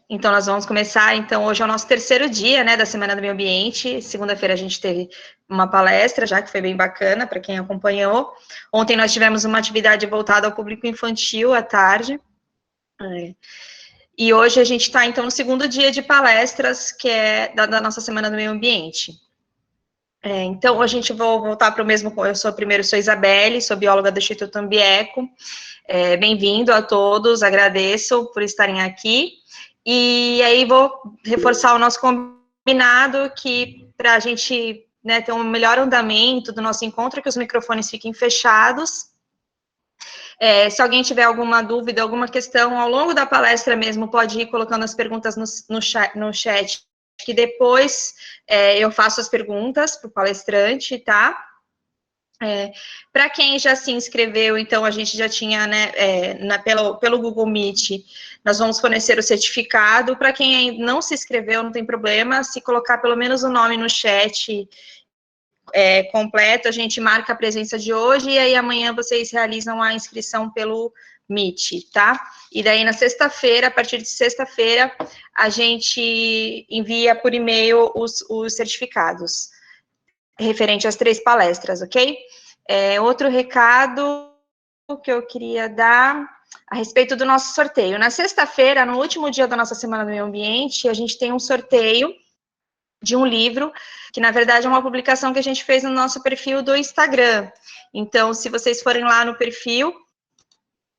Então, nós vamos começar, então, hoje é o nosso terceiro dia, né, da Semana do Meio Ambiente. Segunda-feira a gente teve uma palestra, já que foi bem bacana, para quem acompanhou. Ontem nós tivemos uma atividade voltada ao público infantil, à tarde. E hoje a gente está, então, no segundo dia de palestras, que é da nossa Semana do Meio Ambiente. Então, a gente vou voltar para o mesmo... Eu sou Isabelle, sou bióloga do Instituto Ambieco. Bem-vindo a todos, agradeço por estarem aqui. E aí vou reforçar o nosso combinado, que para a gente, né, ter um melhor andamento do nosso encontro, que os microfones fiquem fechados. Se alguém tiver alguma dúvida, alguma questão, ao longo da palestra mesmo, pode ir colocando as perguntas no chat, que depois eu faço as perguntas para o palestrante, tá? Para quem já se inscreveu, então, a gente já tinha, né, pelo Google Meet, nós vamos fornecer o certificado. Para quem não se inscreveu, não tem problema, se colocar pelo menos o nome no chat completo, a gente marca a presença de hoje, e aí amanhã vocês realizam a inscrição pelo Meet, tá? E daí, na sexta-feira, a partir de sexta-feira, a gente envia por e-mail os certificados referente às 3 palestras, ok? Outro recado que eu queria dar a respeito do nosso sorteio. Na sexta-feira, no último dia da nossa Semana do Meio Ambiente, a gente tem um sorteio de um livro, que na verdade é uma publicação que a gente fez no nosso perfil do Instagram. Então, se vocês forem lá no perfil,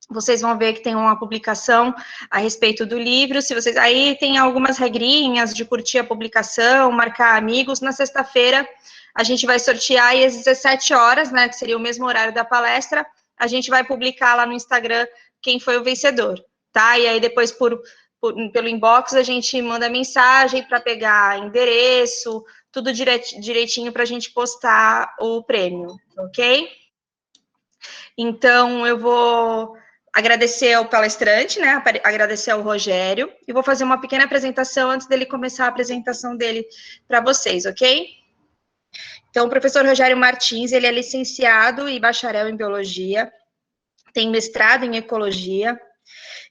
vocês vão ver que tem uma publicação a respeito do livro. Aí tem algumas regrinhas de curtir a publicação, marcar amigos. Na sexta-feira, a gente vai sortear e às 17 horas, né, que seria o mesmo horário da palestra, a gente vai publicar lá no Instagram quem foi o vencedor, tá? E aí depois, pelo inbox, a gente manda mensagem para pegar endereço, tudo direitinho para a gente postar o prêmio, ok? Então, eu vou agradecer ao palestrante, né, agradecer ao Rogério, e vou fazer uma pequena apresentação antes dele começar a apresentação dele para vocês, ok? Então, o professor Rogério Martins, ele é licenciado e bacharel em Biologia, tem mestrado em Ecologia,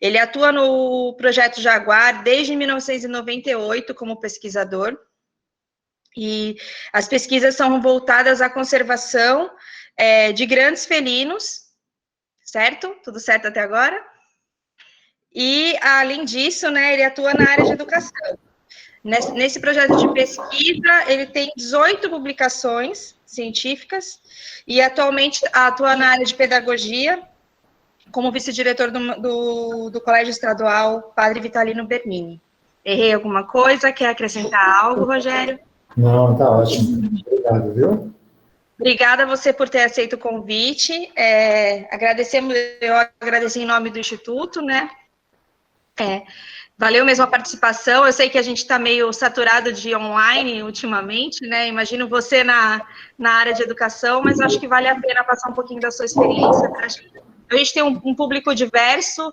ele atua no Projeto Jaguar desde 1998 como pesquisador, e as pesquisas são voltadas à conservação de grandes felinos, certo? Tudo certo até agora? E, além disso, né, ele atua na área de educação. Nesse projeto de pesquisa, ele tem 18 publicações científicas e, atualmente, atua na área de pedagogia, como vice-diretor do Colégio Estadual Padre Vitalino Bernini. Errei alguma coisa? Quer acrescentar algo, Rogério? Não, tá ótimo. Obrigado, viu? Obrigada a você por ter aceito o convite. Eu agradeci em nome do Instituto, né? Valeu mesmo a participação. Eu sei que a gente está meio saturado de online ultimamente, né? Imagino você na área de educação, mas acho que vale a pena passar um pouquinho da sua experiência. A gente tem um público diverso,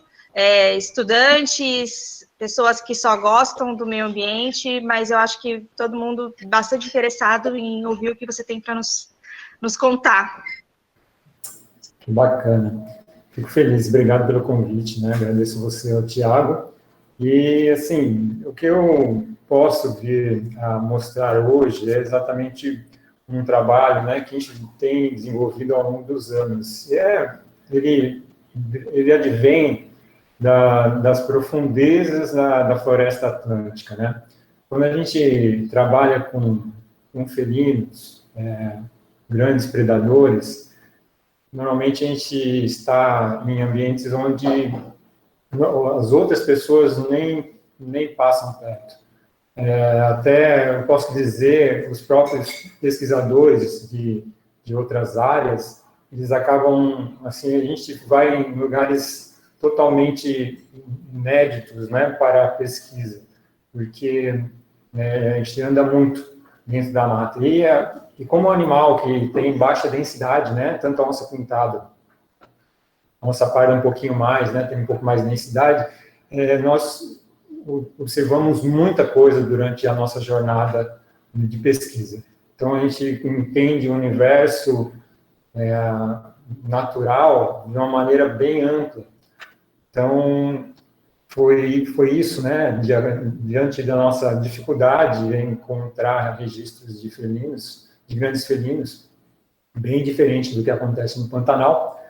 estudantes, pessoas que só gostam do meio ambiente, mas eu acho que todo mundo bastante interessado em ouvir o que você tem para nos contar. Que bacana. Fico feliz, obrigado pelo convite, né? Agradeço você ao Tiago. E, assim, o que eu posso vir a mostrar hoje é exatamente um trabalho, né, que a gente tem desenvolvido ao longo dos anos. Ele advém das profundezas da floresta atlântica, né? Quando a gente trabalha com felinos, grandes predadores, normalmente a gente está em ambientes onde as outras pessoas nem passam perto. Até, eu posso dizer, os próprios pesquisadores de outras áreas, eles acabam, assim, a gente vai em lugares totalmente inéditos, né, para a pesquisa, porque a gente anda muito dentro da mata. E como animal que tem baixa densidade, né, tanto a onça pintada, a onça parda um pouquinho mais, né, tem um pouco mais de densidade, nós observamos muita coisa durante a nossa jornada de pesquisa. Então, a gente entende o universo natural de uma maneira bem ampla. Então, foi isso, né, diante da nossa dificuldade em encontrar registros de felinos, de grandes felinos, bem diferente do que acontece no Pantanal,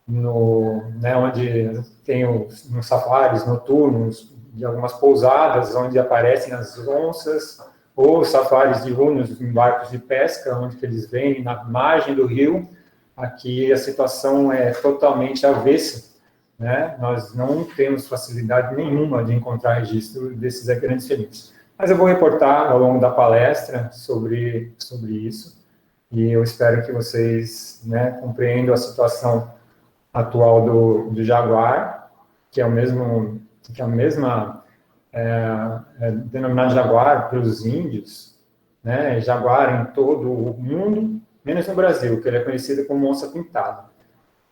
né, onde tem os safaris noturnos de algumas pousadas, onde aparecem as onças, ou safaris diurnos em barcos de pesca, onde que eles vêm na margem do rio. Aqui a situação é totalmente avessa, né? Nós não temos facilidade nenhuma de encontrar registro desses grandes felinos. Mas eu vou reportar ao longo da palestra sobre isso, e eu espero que vocês, né, compreendam a situação atual do jaguar, que é a mesma denominada jaguar pelos índios, né, jaguar em todo o mundo, menos no Brasil, que ele é conhecido como onça pintada.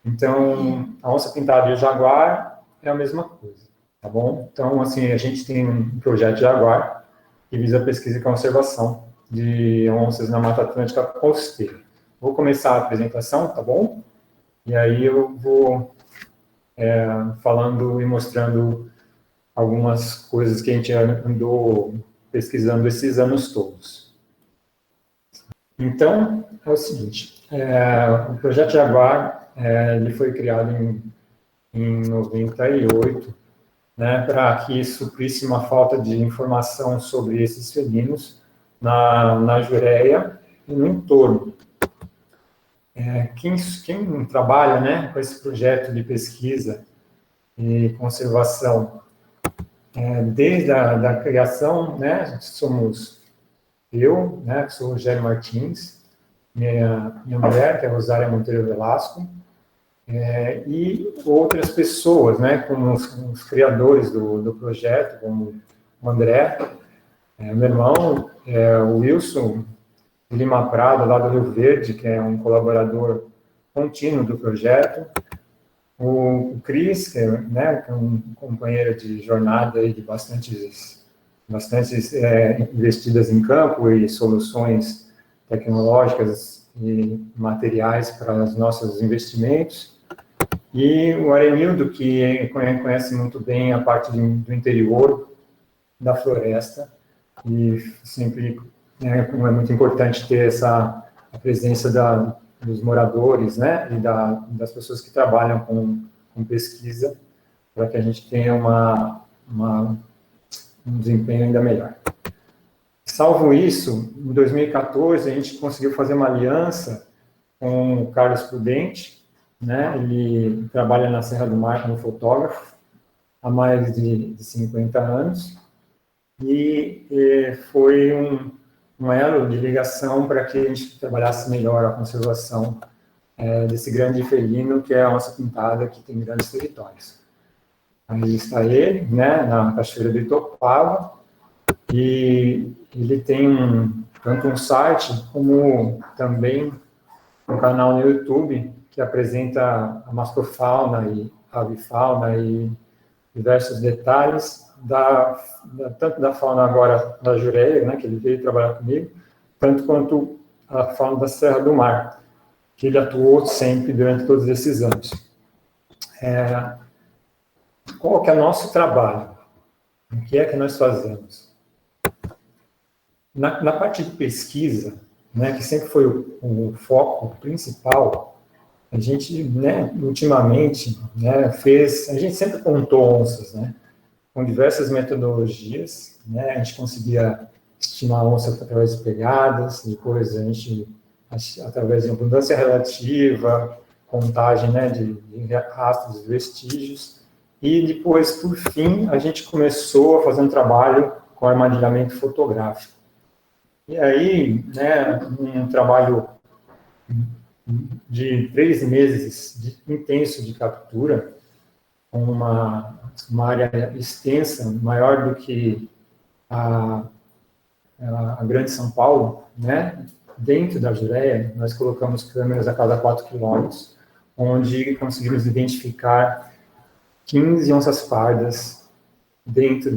Então, a onça pintada e o jaguar é a mesma coisa, tá bom? Então, assim, a gente tem um projeto de jaguar que visa a pesquisa e conservação de onças na Mata Atlântica costeira. Vou começar a apresentação, tá bom? E aí eu vou falando e mostrando algumas coisas que a gente andou pesquisando esses anos todos. Então, é o seguinte, o Projeto Jaguar, ele foi criado em 98, né, para que suprisse uma falta de informação sobre esses felinos na Jureia e no entorno. Quem trabalha, né, com esse projeto de pesquisa e conservação, desde a criação, né, somos eu, né, que sou o Rogério Martins, minha mulher, que é a Rosária Monteiro Velasco, e outras pessoas, né, como os criadores do projeto, como o André, meu irmão, o Wilson Lima Prado, lá do Rio Verde, que é um colaborador contínuo do projeto, o Cris, que é um companheiro de jornada aí de bastantes investidas em campo e soluções tecnológicas e materiais para os nossos investimentos, e o Arenildo, que conhece muito bem a parte do interior da floresta, e sempre é muito importante ter a presença dos moradores, né, e das pessoas que trabalham com pesquisa, para que a gente tenha um desempenho ainda melhor. Salvo isso, em 2014, a gente conseguiu fazer uma aliança com o Carlos Prudente, né, ele trabalha na Serra do Mar como fotógrafo há mais de 50 anos, e foi um elo de ligação para que a gente trabalhasse melhor a conservação desse grande felino, que é a onça pintada, que tem grandes territórios. Aí está ele, né, na Cachoeira do Itopava, e ele tem tanto um site como também um canal no YouTube que apresenta a mascofauna e avifauna e diversos detalhes tanto da fauna agora da Jureia, né, que ele veio trabalhar comigo, tanto quanto a fauna da Serra do Mar, que ele atuou sempre durante todos esses anos. Qual que é o nosso trabalho? O que é que nós fazemos? Na parte de pesquisa, né, que sempre foi o foco principal, a gente, né, ultimamente, né, a gente sempre contou onças, né, com diversas metodologias, né, a gente conseguia estimar a onça através de pegadas, depois a gente, através de abundância relativa, contagem, né, de rastros e vestígios, e depois, por fim, a gente começou a fazer um trabalho com armadilhamento fotográfico. E aí, né, um trabalho de 3 meses intenso de captura, com uma área extensa, maior do que a Grande São Paulo, né? Dentro da Jureia, nós colocamos câmeras a cada 4 quilômetros, onde conseguimos identificar 15 onças pardas dentro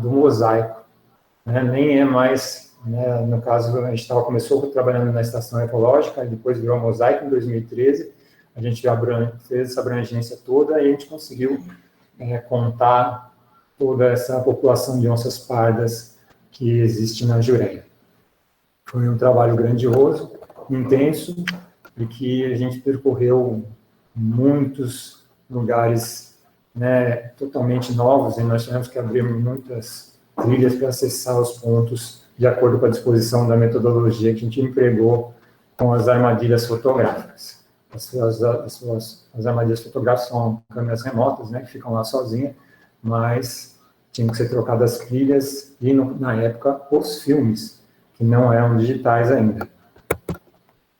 do mosaico, né? Nem é mais, né, no caso, a gente começou trabalhando na estação ecológica, e depois virou mosaico em 2013, a gente fez essa abrangência toda e a gente conseguiu contar toda essa população de onças pardas que existe na Jureia. Foi um trabalho grandioso, intenso, e que a gente percorreu muitos lugares, né, totalmente novos, e nós tivemos que abrir muitas trilhas para acessar os pontos de acordo com a disposição da metodologia que a gente empregou com as armadilhas fotográficas. As armadilhas fotográficas são câmeras remotas, né, que ficam lá sozinhas, mas tinham que ser trocadas as pilhas e, na época, os filmes, que não eram digitais ainda.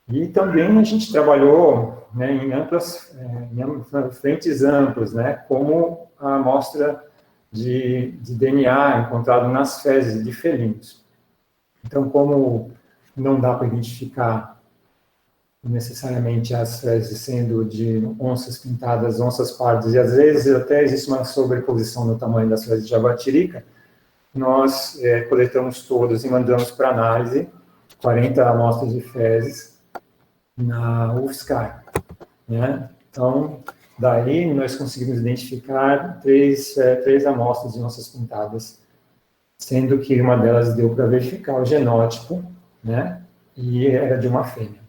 E também a gente trabalhou, né, em frentes amplas, né, como a amostra de DNA encontrado nas fezes de felinos. Então, como não dá para identificar necessariamente as fezes sendo de onças pintadas, onças pardas, e às vezes até existe uma sobreposição no tamanho das fezes de jaguatirica, nós coletamos todas e mandamos para análise 40 amostras de fezes na UFSCar, né? Então, daí nós conseguimos identificar três amostras de onças pintadas, sendo que uma delas deu para verificar o genótipo, né? E era de uma fêmea.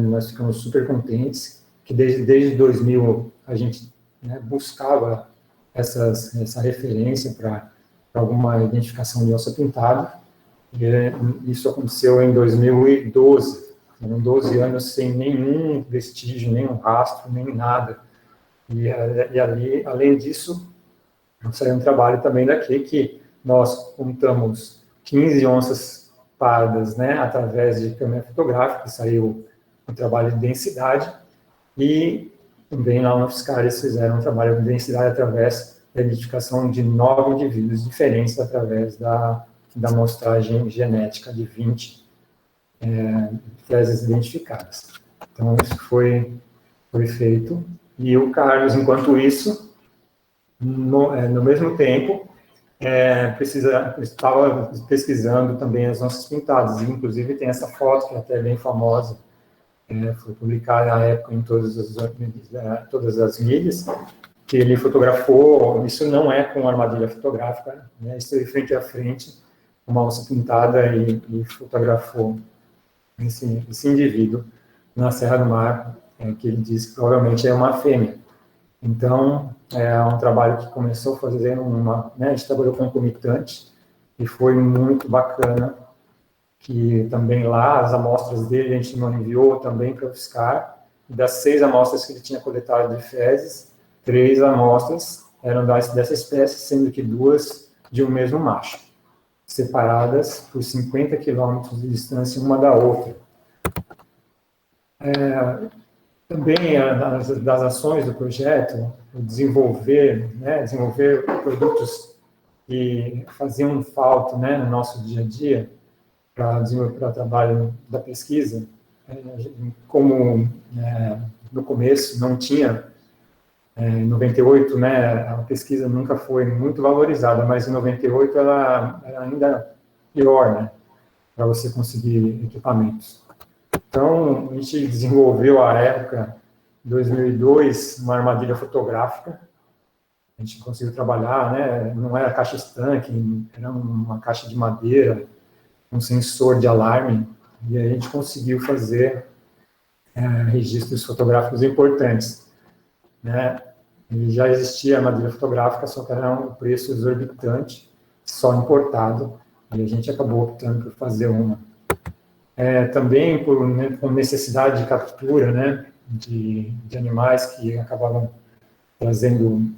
Nós ficamos super contentes que desde 2000 a gente, né, buscava essa referência para alguma identificação de onça pintada. E isso aconteceu em 2012. Foram 12 anos sem nenhum vestígio, nenhum rastro, nem nada. E ali, além disso, saiu um trabalho também daqui que nós contamos 15 onças pardas, né, através de câmera fotográfica, saiu um trabalho de densidade, e também lá no UFSCar eles fizeram um trabalho de densidade através da identificação de 9 indivíduos diferentes através da amostragem genética de 20 fezes identificadas. Então, isso foi feito. E o Carlos, enquanto isso, no mesmo tempo, estava pesquisando também as onças pintadas. E, inclusive, tem essa foto, que é até bem famosa, foi publicada na época em todas as mídias, que ele fotografou. Isso não é com armadilha fotográfica, né? Isso é frente a frente, uma onça pintada, e fotografou esse indivíduo na Serra do Mar, que ele disse que provavelmente é uma fêmea. Então, é um trabalho que começou fazendo né, a gente trabalhou concomitante, e foi muito bacana, que também lá as amostras dele a gente não enviou também para o UFSCar. Das 6 amostras que ele tinha coletado de fezes, 3 amostras eram dessa espécie, sendo que 2 de um mesmo macho, separadas por 50 quilômetros de distância uma da outra. Também das ações do projeto, desenvolver produtos que faziam falta, né, no nosso dia a dia, para o trabalho da pesquisa. Como no começo não tinha, em 98, né, a pesquisa nunca foi muito valorizada, mas em 98 ela era ainda pior, né, para você conseguir equipamentos. Então, a gente desenvolveu, à época, em 2002, uma armadilha fotográfica. A gente conseguiu trabalhar, né, não era caixa estanque, era uma caixa de madeira, um sensor de alarme, e a gente conseguiu fazer registros fotográficos importantes, né? E já existia armadilha fotográfica, só que era um preço exorbitante, só importado, e a gente acabou optando por fazer uma. Também com necessidade de captura, né, de animais que acabavam trazendo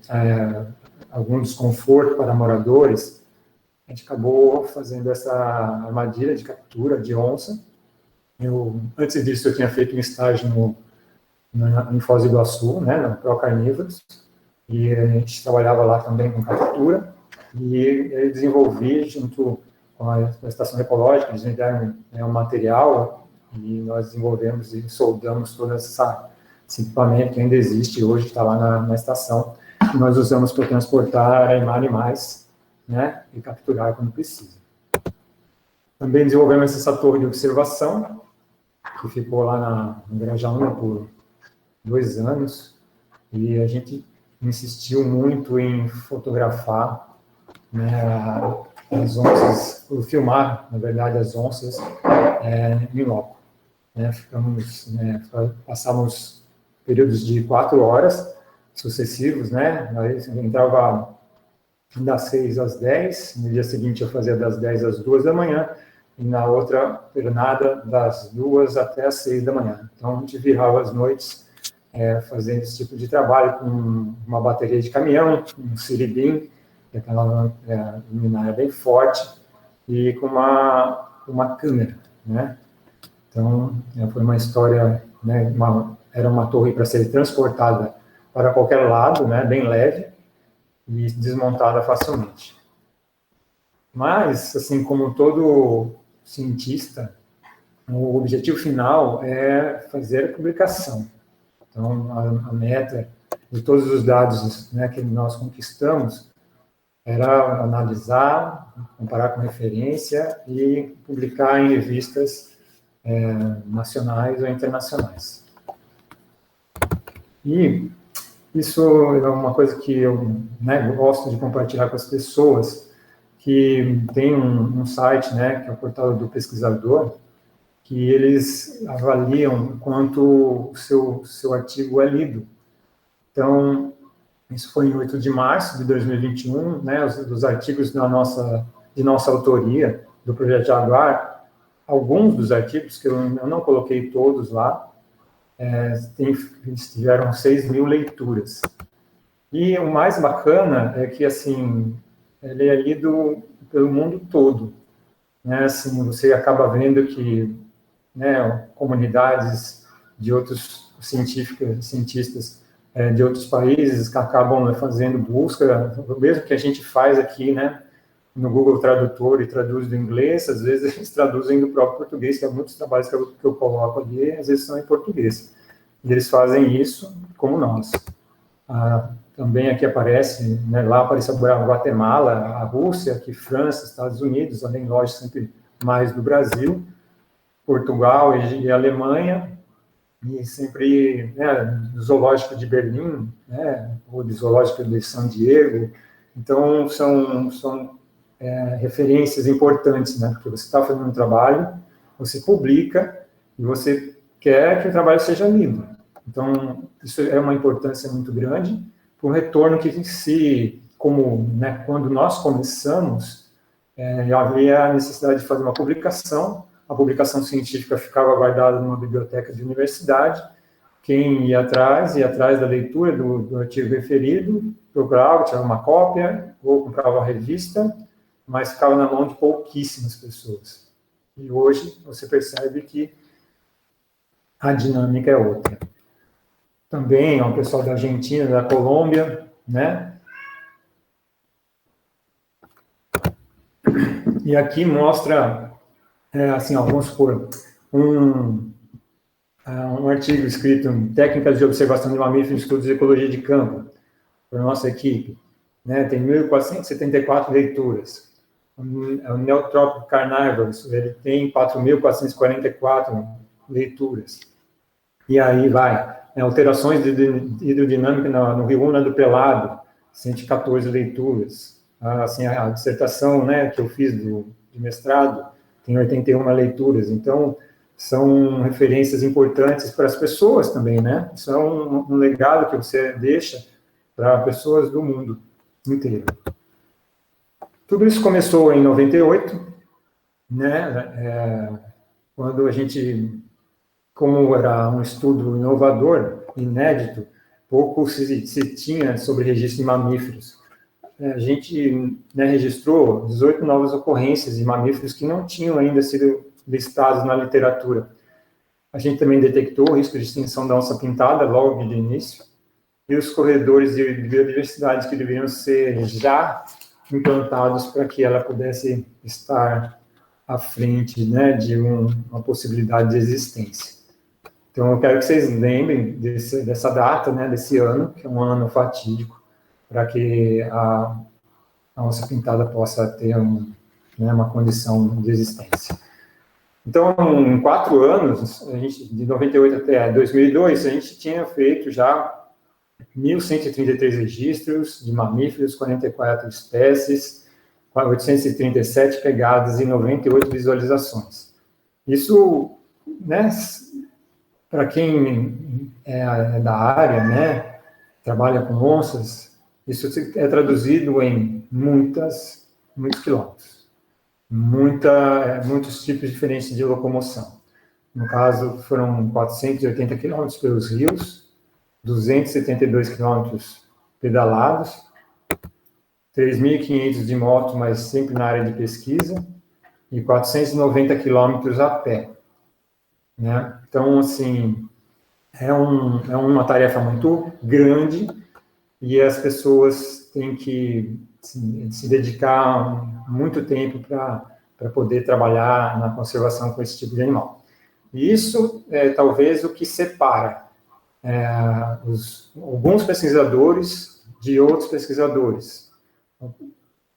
algum desconforto para moradores, a gente acabou fazendo essa armadilha de captura de onça. Antes disso, eu tinha feito um estágio em Foz do Iguaçu, né, na Pro Carnívoros, e a gente trabalhava lá também com captura, e eu desenvolvi, junto com a Estação Ecológica, eles me deram um material, e nós desenvolvemos e soldamos todo esse equipamento que ainda existe hoje, está lá na estação, que nós usamos para transportar animais, né, e capturar quando precisa. Também desenvolvemos essa torre de observação, que ficou lá no Grajaú por 2 anos, e a gente insistiu muito em fotografar, né, as onças, filmar, na verdade, as onças em loco. Né, passamos períodos de 4 horas sucessivos, né, aí entrava das 6 às 10, no dia seguinte eu fazia das 10 às 2 da manhã, e na outra pernada das 2 até às 6 da manhã. Então, a gente virava as noites fazendo esse tipo de trabalho com uma bateria de caminhão, um siribim, que é aquela luminária bem forte, e com uma câmera, né? Então, foi uma história, né, era uma torre para ser transportada para qualquer lado, né, bem leve, e desmontada facilmente. Mas, assim como todo cientista, o objetivo final é fazer a publicação. Então, a meta de todos os dados, né, que nós conquistamos era analisar, comparar com referência e publicar em revistas nacionais ou internacionais. E isso é uma coisa que eu, né, gosto de compartilhar com as pessoas, que tem um site, né, que é o Portal do Pesquisador, que eles avaliam quanto o seu artigo é lido. Então, isso foi em 8 de março de 2021, né, dos artigos de nossa autoria, do Projeto Jaguar, alguns dos artigos, que eu não coloquei todos lá, tiveram 6.000 leituras. E o mais bacana é que, assim, ele é lido pelo mundo todo, né? Assim, você acaba vendo que, né, comunidades de outros cientistas de outros países que acabam fazendo busca, o mesmo que a gente faz aqui, né, no Google Tradutor e traduz do inglês, às vezes eles traduzem do próprio português, que muitos trabalhos que eu coloco ali, às vezes são em português. E eles fazem isso como nós. Também aqui aparece, né, lá apareceu Guatemala, a Rússia, aqui França, Estados Unidos, além, lógico, sempre mais do Brasil, Portugal e Alemanha, e sempre, né, do Zoológico de Berlim, né, ou do Zoológico de San Diego. Então, são referências importantes, né, porque você está fazendo um trabalho, você publica e você quer que o trabalho seja lido. Então, isso é uma importância muito grande para o retorno que como, né, quando nós começamos, havia a necessidade de fazer uma publicação, a publicação científica ficava guardada numa biblioteca de universidade, quem ia atrás da leitura do artigo referido, procurava, tirava uma cópia, ou comprava a revista, mas ficava na mão de pouquíssimas pessoas. E hoje você percebe que a dinâmica é outra. Também o pessoal da Argentina, da Colômbia, né? E aqui mostra, assim, vamos supor, um artigo escrito em Técnicas de Observação de Mamíferos e Estudos de Ecologia de Campo, para a nossa equipe, né? Tem 1.474 leituras. O Neotropic Carnivorous, ele tem 4.444 leituras. E aí vai. Alterações de hidrodinâmica no Rio Una do Pelado, 114 leituras. Assim, a dissertação, né, que eu fiz de mestrado tem 81 leituras. Então, são referências importantes para as pessoas também, né? Isso é um legado que você deixa para pessoas do mundo inteiro. Tudo isso começou em 98, né? Quando a gente, como era um estudo inovador, inédito, pouco se tinha sobre registro de mamíferos. A gente, né, registrou 18 novas ocorrências de mamíferos que não tinham ainda sido listados na literatura. A gente também detectou o risco de extinção da onça pintada logo de início, e os corredores de biodiversidade que deveriam ser já implantados para que ela pudesse estar à frente, né, de uma possibilidade de existência. Então, eu quero que vocês lembrem dessa data, né, desse ano, que é um ano fatídico, para que a onça pintada possa ter uma condição de existência. Então, em 4 anos, de 98 até 2002, a gente tinha feito já 1.133 registros de mamíferos, 44 espécies, 837 pegadas e 98 visualizações. Isso, né, para quem é da área, né, trabalha com onças, isso é traduzido em muitos quilômetros, muitos tipos diferentes de locomoção. No caso, foram 480 quilômetros pelos rios, 272 quilômetros pedalados, 3.500 de moto, mas sempre na área de pesquisa, e 490 quilômetros a pé. Né? Então, assim, é uma tarefa muito grande e as pessoas têm que se dedicar muito tempo para poder trabalhar na conservação com esse tipo de animal. E isso é talvez o que separa alguns pesquisadores de outros pesquisadores.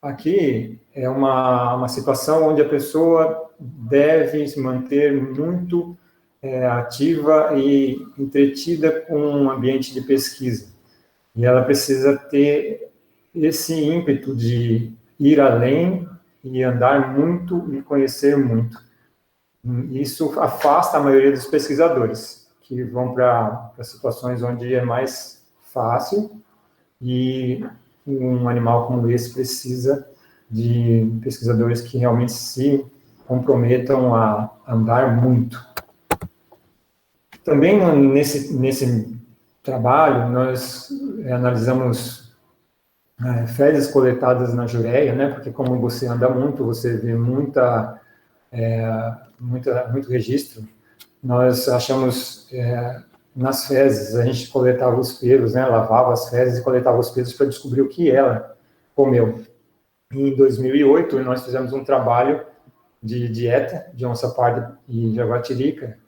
Aqui é uma situação onde a pessoa deve se manter muito ativa e entretida com um ambiente de pesquisa. E ela precisa ter esse ímpeto de ir além e andar muito e conhecer muito. Isso afasta a maioria dos pesquisadores, que vão para situações onde é mais fácil e um animal como esse precisa de pesquisadores que realmente se comprometam a andar muito. Também nesse trabalho, nós analisamos fezes coletadas na Jureia, né, porque como você anda muito, você vê muito registro. Nós achamos nas fezes, a gente coletava os pelos, né, lavava as fezes e coletava os pelos para descobrir o que ela comeu. Em 2008, nós fizemos um trabalho de dieta de onça-parda e jaguatirica,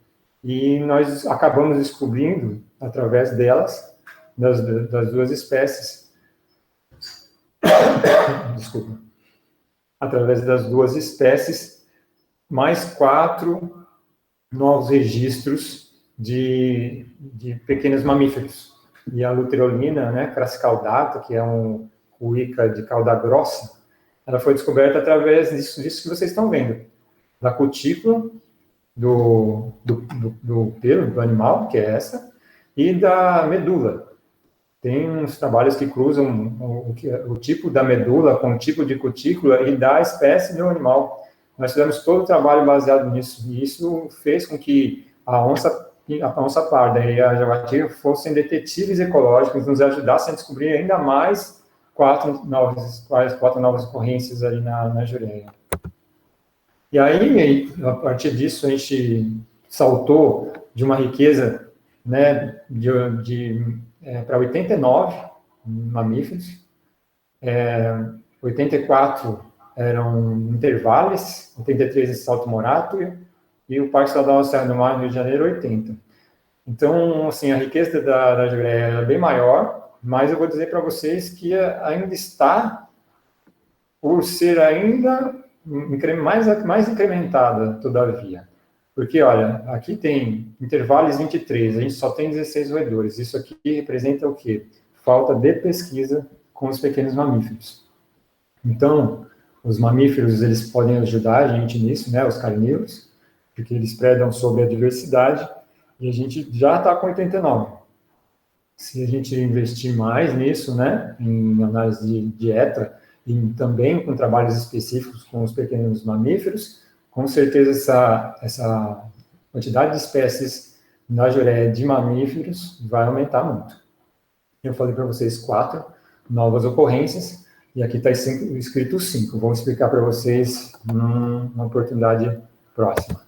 e nós acabamos descobrindo, através delas, das duas espécies, desculpa, através das duas espécies, mais 4 novos registros de pequenos mamíferos. E a luteolina, né, crassicaudata, que é um cuíca de cauda grossa, ela foi descoberta através disso que vocês estão vendo, da cutícula do pelo do animal, que é essa, e da medula. Tem uns trabalhos que cruzam o tipo da medula com o tipo de cutícula e da espécie do animal. Nós fizemos todo o trabalho baseado nisso, e isso fez com que a onça parda e a jaguatirica fossem detetives ecológicos, nos ajudassem a descobrir ainda mais 4 novas ocorrências ali na Jureia. E aí, a partir disso, a gente saltou de uma riqueza, né, para 89 mamíferos, 84 eram intervalos, 83 em Salto Morato, e o Parque Estadual Serra do Mar, no Rio de Janeiro, 80. Então, assim, a riqueza da Jureia é bem maior, mas eu vou dizer para vocês que ainda está por ser ainda mais incrementada, todavia. Porque, olha, aqui tem intervalos 23, a gente só tem 16 roedores. Isso aqui representa o quê? Falta de pesquisa com os pequenos mamíferos. Então, os mamíferos, eles podem ajudar a gente nisso, né, os carnívoros, porque eles predam sobre a diversidade, e a gente já está com 89. Se a gente investir mais nisso, né, em análise de dieta, e também com trabalhos específicos com os pequenos mamíferos, com certeza essa quantidade de espécies na Jureia de mamíferos vai aumentar muito. Eu falei para vocês 4 novas ocorrências, e aqui está escrito 5. Vou explicar para vocês numa oportunidade próxima.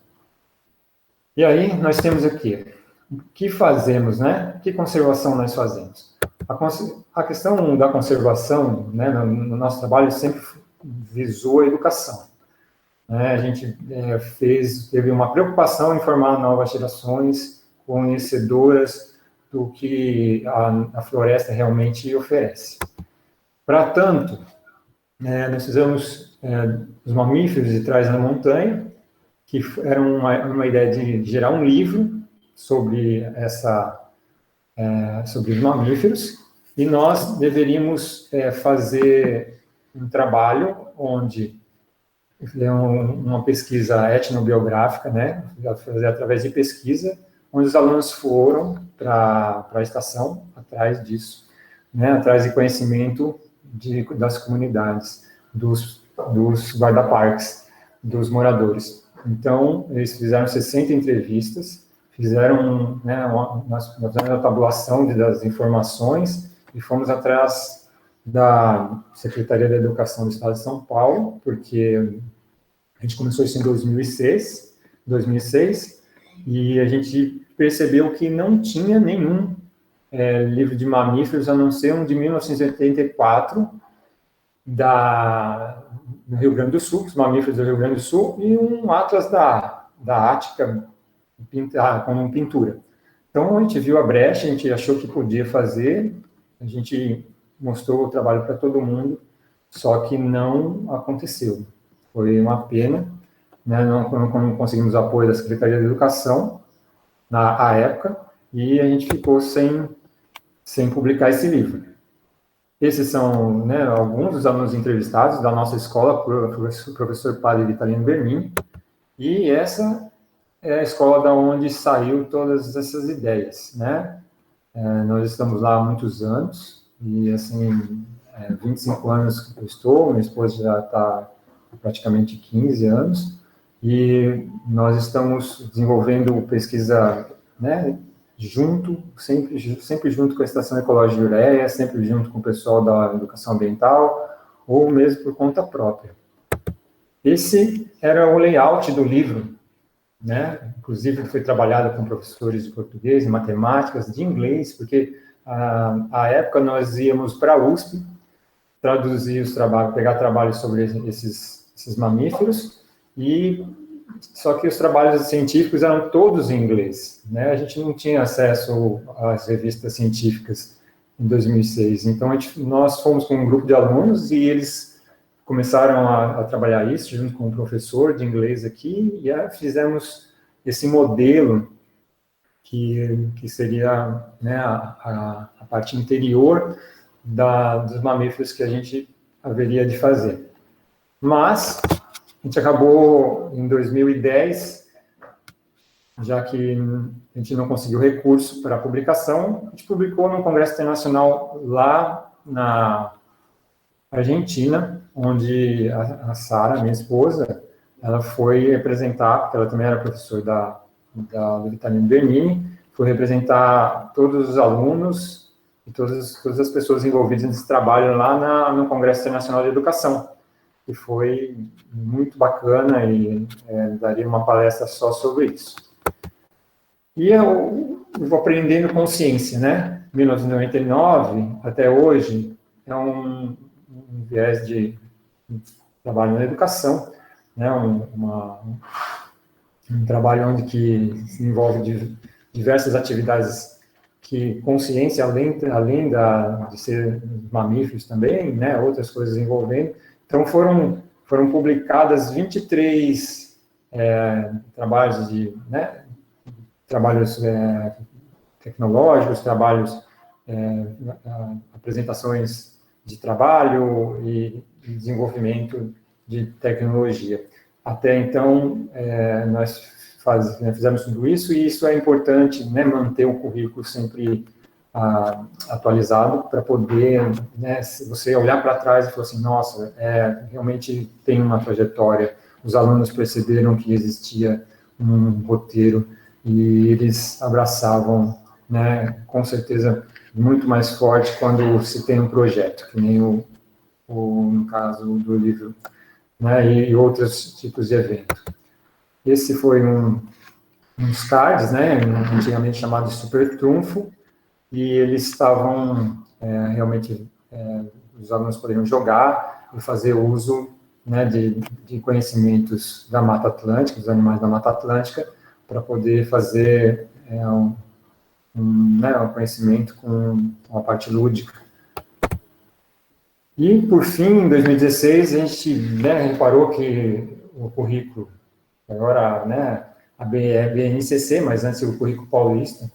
E aí, nós temos aqui, o que fazemos, né? Que conservação nós fazemos? A questão da conservação, né, no nosso trabalho, sempre visou a educação. A gente teve uma preocupação em formar novas gerações conhecedoras do que a floresta realmente oferece. Para tanto, nós fizemos os mamíferos de trás da montanha, que era uma ideia de gerar um livro sobre essa sobre os mamíferos, e nós deveríamos fazer um trabalho onde uma pesquisa etnobiográfica, né, fazer através de pesquisa, onde os alunos foram para a estação atrás disso, né, atrás de conhecimento das comunidades, dos guarda-parques, dos moradores. Então, eles fizeram 60 entrevistas, fizeram, né, nós fizemos a tabulação das informações e fomos atrás da Secretaria da Educação do Estado de São Paulo, porque a gente começou isso em 2006, e a gente percebeu que não tinha nenhum livro de mamíferos, a não ser um de 1984, no Rio Grande do Sul, os mamíferos do Rio Grande do Sul, e um atlas da Ática, com pintura. Então, a gente viu a brecha, a gente achou que podia fazer, a gente mostrou o trabalho para todo mundo, só que não aconteceu. Foi uma pena, né? Não conseguimos apoio da Secretaria de Educação na época, e a gente ficou sem publicar esse livro. Esses são, né, alguns dos alunos entrevistados da nossa escola, o professor Padre Vitalino Bernini, e essa é a escola da onde saiu todas essas ideias, né? Nós estamos lá há muitos anos, e assim, 25 anos que eu estou, minha esposa já está praticamente 15 anos, e nós estamos desenvolvendo pesquisa, né, sempre junto com a Estação Ecológica de Ureia, sempre junto com o pessoal da educação ambiental, ou mesmo por conta própria. Esse era o layout do livro, né? Inclusive foi trabalhado com professores de português, de matemáticas, de inglês, porque à época nós íamos para a USP traduzir os trabalhos, pegar trabalhos sobre esses mamíferos, e só que os trabalhos científicos eram todos em inglês, né? A gente não tinha acesso às revistas científicas em 2006. Então, nós fomos com um grupo de alunos e eles começaram a trabalhar isso junto com um professor de inglês aqui, e fizemos esse modelo que seria, né, a parte interior dos mamíferos que a gente haveria de fazer. Mas a gente acabou, em 2010, já que a gente não conseguiu recurso para a publicação, a gente publicou no Congresso Internacional lá na Argentina, onde a Sara, minha esposa, ela foi representar, porque ela também era professora da Vitalino Bernini, foi representar todos os alunos e todas as pessoas envolvidas nesse trabalho lá no Congresso Internacional de Educação, que foi muito bacana, e daria uma palestra só sobre isso. E eu vou aprendendo com ciência, né? 1999 até hoje é um viés de trabalho na educação, né? Um trabalho onde que se envolve diversas atividades que com ciência, além de ser mamíferos também, né? Outras coisas envolvendo. Então, foram publicadas 23 trabalhos trabalhos tecnológicos, apresentações de trabalho e desenvolvimento de tecnologia. Até então, nós fizemos tudo isso, e isso é importante, né, manter o currículo sempre atualizado, para poder, né, se você olhar para trás e falar assim, nossa, realmente tem uma trajetória, os alunos perceberam que existia um roteiro, e eles abraçavam, né, com certeza, muito mais forte quando se tem um projeto, que nem no caso do livro, né, e outros tipos de evento. Esse foi uns cards, né, antigamente chamado de Super Trunfo, e eles estavam realmente, os alunos poderiam jogar e fazer uso, né, de conhecimentos da Mata Atlântica, dos animais da Mata Atlântica, para poder fazer um conhecimento com a parte lúdica. E, por fim, em 2016, a gente, né, reparou que o currículo, agora, né, a BNCC, mas antes o currículo paulista,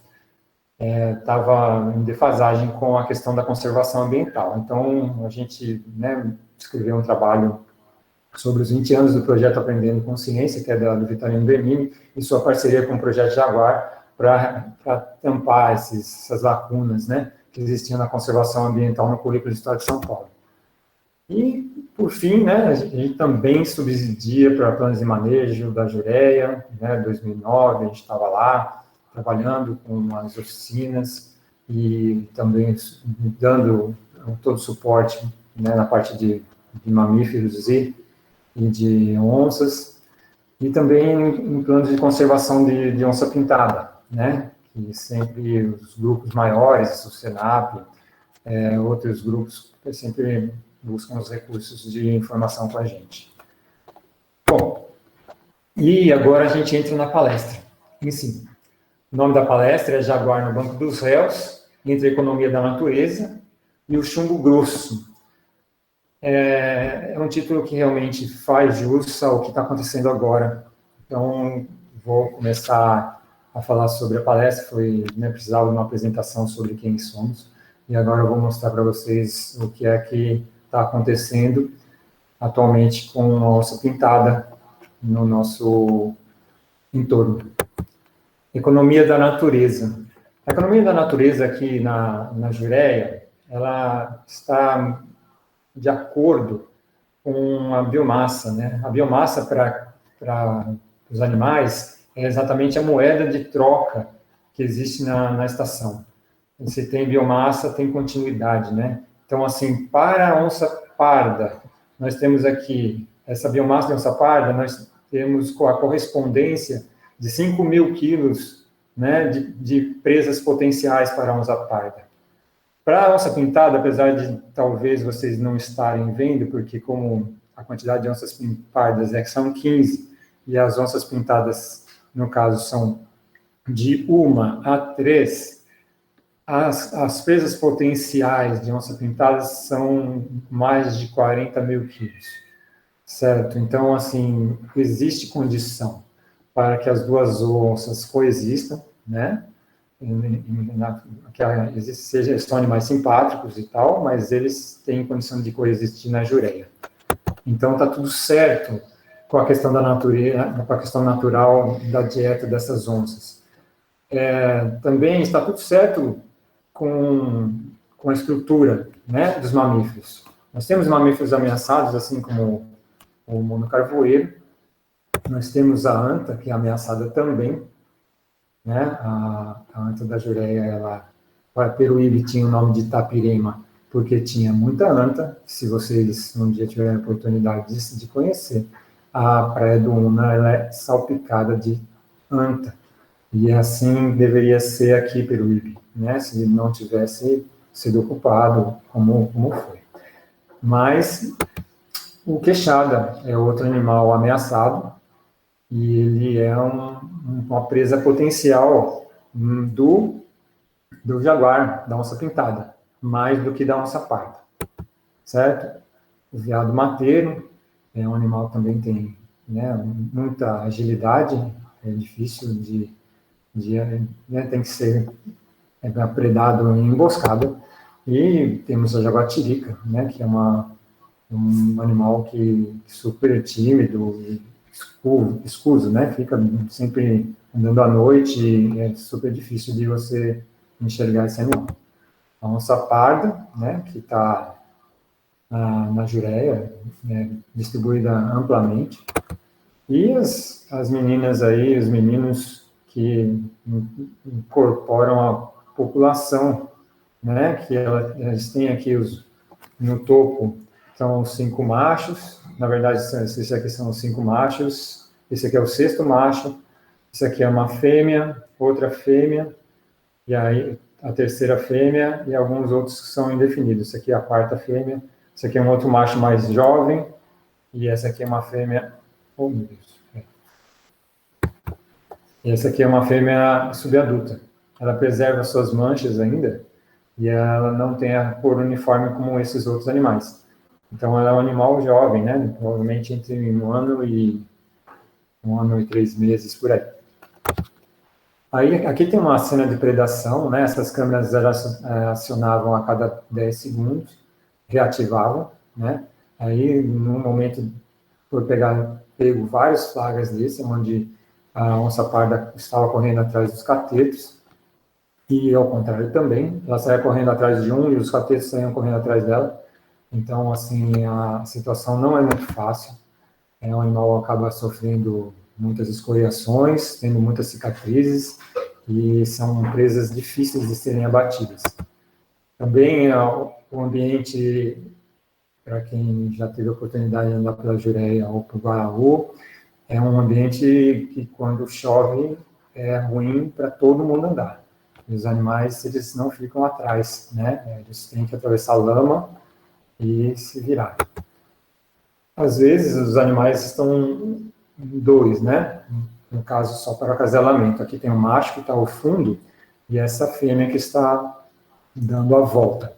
estava em defasagem com a questão da conservação ambiental. Então, a gente, né, escreveu um trabalho sobre os 20 anos do projeto Aprendendo com Ciência, que é do Vitorino Bernini, em sua parceria com o Projeto Jaguar, para tampar essas lacunas, né, que existiam na conservação ambiental no currículo do Estado de São Paulo. E, por fim, né, a gente também subsidia para planos de manejo da Jureia, né, 2009, a gente estava lá trabalhando com as oficinas e também dando todo o suporte, né, na parte de mamíferos e de onças, e também em planos de conservação de onça pintada, né, que sempre os grupos maiores, o Senap, outros grupos sempre buscam os recursos de informação com a gente. Bom, e agora a gente entra na palestra em si. O nome da palestra é Jaguar no Banco dos Réus, entre a economia da natureza e o chumbo grosso. É um título que realmente faz jus ao que está acontecendo agora. Então, vou começar a falar sobre a palestra, precisava de uma apresentação sobre quem somos, e agora eu vou mostrar para vocês o que é que está acontecendo atualmente com a onça pintada no nosso entorno. Economia da natureza. A economia da natureza aqui na Jureia, ela está de acordo com a biomassa, né? A biomassa para os animais é exatamente a moeda de troca que existe na estação. Se tem biomassa, tem continuidade, né? Então, assim, para a onça parda, nós temos aqui, essa biomassa de onça parda, nós temos a correspondência de 5.000 quilos, né, de presas potenciais para a onça parda. Para a onça pintada, apesar de talvez vocês não estarem vendo, porque como a quantidade de onças pardas são 15, e as onças pintadas, no caso, são de 1 a 3, as presas potenciais de onça pintada são mais de 40.000 quilos, certo? Então, assim, existe condição para que as duas onças coexistam, né? São animais simpáticos e tal, mas eles têm condição de coexistir na Jureia. Então, está tudo certo com a questão da natureza, com a questão natural da dieta dessas onças. Também está tudo certo com a estrutura, né, dos mamíferos. Nós temos mamíferos ameaçados, assim como o monocarvoeiro. Nós temos a anta, que é ameaçada também, né? A anta da Jureia, ela, para Peruíbe, tinha o nome de Itapirema, porque tinha muita anta. Se vocês um dia tiverem a oportunidade de conhecer, a Praia do Una, ela é salpicada de anta. E assim deveria ser aqui, Peruíbe, né? Se não tivesse sido ocupado como foi. Mas o queixada é outro animal ameaçado, e ele é uma presa potencial do jaguar, da onça pintada, mais do que da onça parda, certo? O veado mateiro é um animal que também tem, né, muita agilidade, é difícil né, tem que ser predado em emboscada. E temos a jaguatirica, né, que é um animal que é super tímido e escuso, né? Fica sempre andando à noite e é super difícil de você enxergar esse animal. A onça parda, né, que está na Jureia, distribuída amplamente. E as meninas aí, os meninos que incorporam a população, né, que eles têm aqui no topo, são os 5 machos. Na verdade, esses aqui são os 5 machos, esse aqui é o 6º macho, esse aqui é uma fêmea, outra fêmea, e aí a 3ª fêmea, e alguns outros que são indefinidos. Esse aqui é a 4ª fêmea, esse aqui é um outro macho mais jovem, e essa aqui é uma fêmea... Oh, meu Deus. E essa aqui é uma fêmea subadulta. Ela preserva suas manchas ainda, e ela não tem a cor uniforme como esses outros animais. Então, ela é um animal jovem, né? Provavelmente entre 1 ano e 3 meses, por aí. Aí, aqui tem uma cena de predação, né? Essas câmeras acionavam a cada 10 segundos, reativavam, né? Aí, no momento, foi pego vários flagras desse, onde a onça parda estava correndo atrás dos catetos, e ao contrário também, ela saía correndo atrás de um e os catetos saíam correndo atrás dela. Então, assim, a situação não é muito fácil. O animal acaba sofrendo muitas escoriações, tendo muitas cicatrizes, e são presas difíceis de serem abatidas. Também o ambiente, para quem já teve a oportunidade de andar pela Jureia ou para o Guaraú, é um ambiente que, quando chove, é ruim para todo mundo andar. E os animais, eles não ficam atrás, né? Eles têm que atravessar a lama e se virar. Às vezes, os animais estão em dois, né? No caso, só para acasalamento. Aqui tem um macho que está ao fundo e essa fêmea que está dando a volta.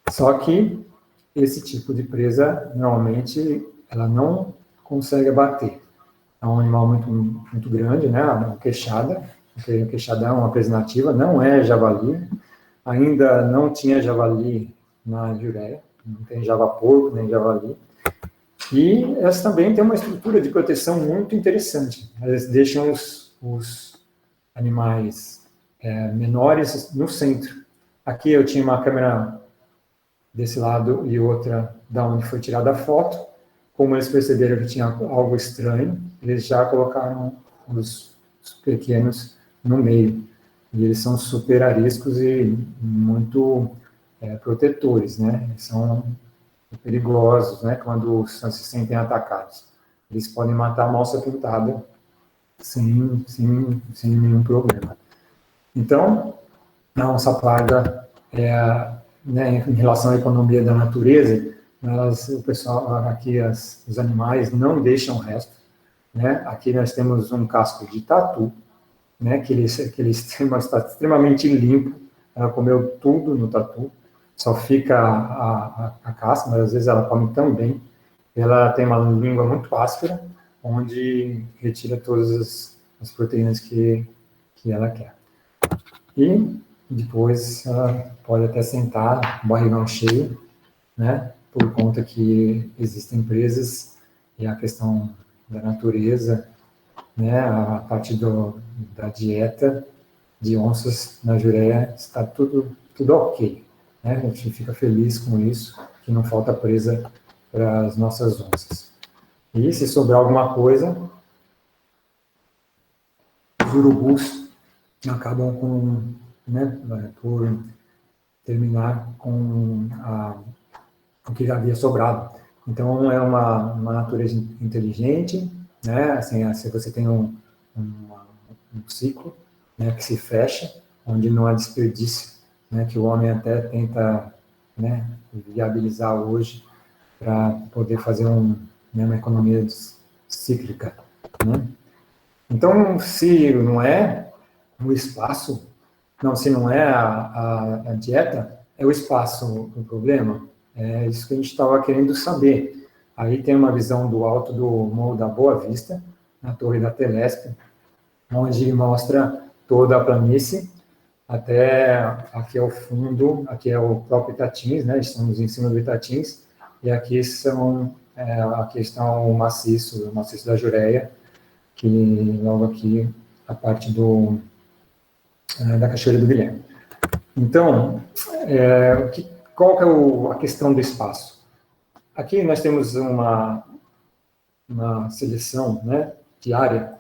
Só que esse tipo de presa, normalmente, ela não consegue abater. É um animal muito, muito grande, né? Uma queixada. O queixadão é uma presa nativa, não é javali. Ainda não tinha javali na Jureia. Não tem javaporco, nem javali. E elas também têm uma estrutura de proteção muito interessante. Elas deixam os animais menores no centro. Aqui eu tinha uma câmera desse lado e outra da onde foi tirada a foto. Como eles perceberam que tinha algo estranho, eles já colocaram os pequenos no meio. E eles são super ariscos e muito protetores, né? Eles são perigosos, né, quando se sentem atacados. Eles podem matar a onça pintada sem nenhum problema. Então, a onça parda, né, em relação à economia da natureza, o pessoal aqui, os animais não deixam resto, né? Aqui nós temos um casco de tatu, né, que ele está extremamente limpo. Ela comeu tudo no tatu. Só fica a casca, mas às vezes ela come tão bem. Ela tem uma língua muito áspera, onde retira todas as proteínas que ela quer. E depois ela pode até sentar, barrigão cheio, né? Por conta que existem presas e a questão da natureza, né? A parte da dieta de onças na Jureia está tudo ok. A gente fica feliz com isso, que não falta presa para as nossas onças. E se sobrar alguma coisa, os urubus acabam por terminar com o que havia sobrado. Então, é uma natureza inteligente, né? Assim, se você tem um ciclo, né, que se fecha, onde não há desperdício, né, que o homem até tenta, né, viabilizar hoje para poder fazer uma economia cíclica, né? Então, se não é o espaço, se não é a dieta, é o espaço o problema? É isso que a gente estava querendo saber. Aí tem uma visão do alto do Morro da Boa Vista, na Torre da Telesp, onde mostra toda a planície, até aqui ao fundo, aqui é o próprio Itatins, né? Estamos em cima do Itatins, e aqui está o maciço da Jureia, que logo aqui a parte da Cachoeira do Guilherme. Então, qual que é a questão do espaço? Aqui nós temos uma seleção, né, diária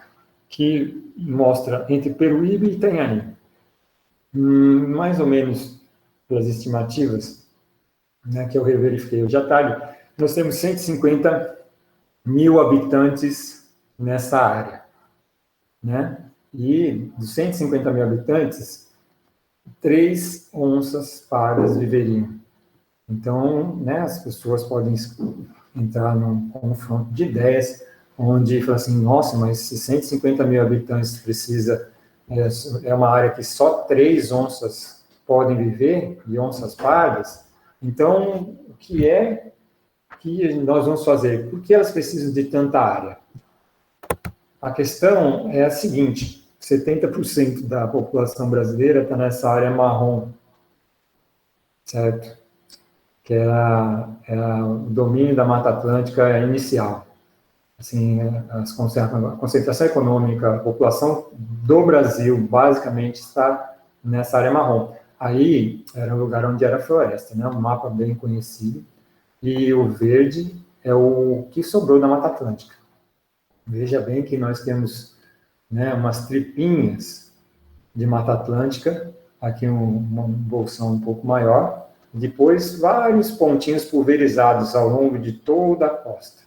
que mostra entre Peruíbe e Itanhaém, mais ou menos pelas estimativas, né, que eu reverifiquei hoje à tarde, nós temos 150 mil habitantes nessa área, né? E dos 150 mil habitantes, 3 onças pardas viveriam. Então, né, as pessoas podem entrar num confronto de ideias, onde fala assim, nossa, mas se 150 mil habitantes é uma área que só 3 onças podem viver, e onças pardas, então, o que é que nós vamos fazer? Por que elas precisam de tanta área? A questão é a seguinte, 70% da população brasileira está nessa área marrom, certo? Que é o domínio da Mata Atlântica inicial. Assim, a concentração econômica, a população do Brasil, basicamente, está nessa área marrom. Aí, era um lugar onde era floresta, né? Um mapa bem conhecido. E o verde é o que sobrou da Mata Atlântica. Veja bem que nós temos, né, umas tripinhas de Mata Atlântica, aqui um bolsão um pouco maior, depois vários pontinhos pulverizados ao longo de toda a costa.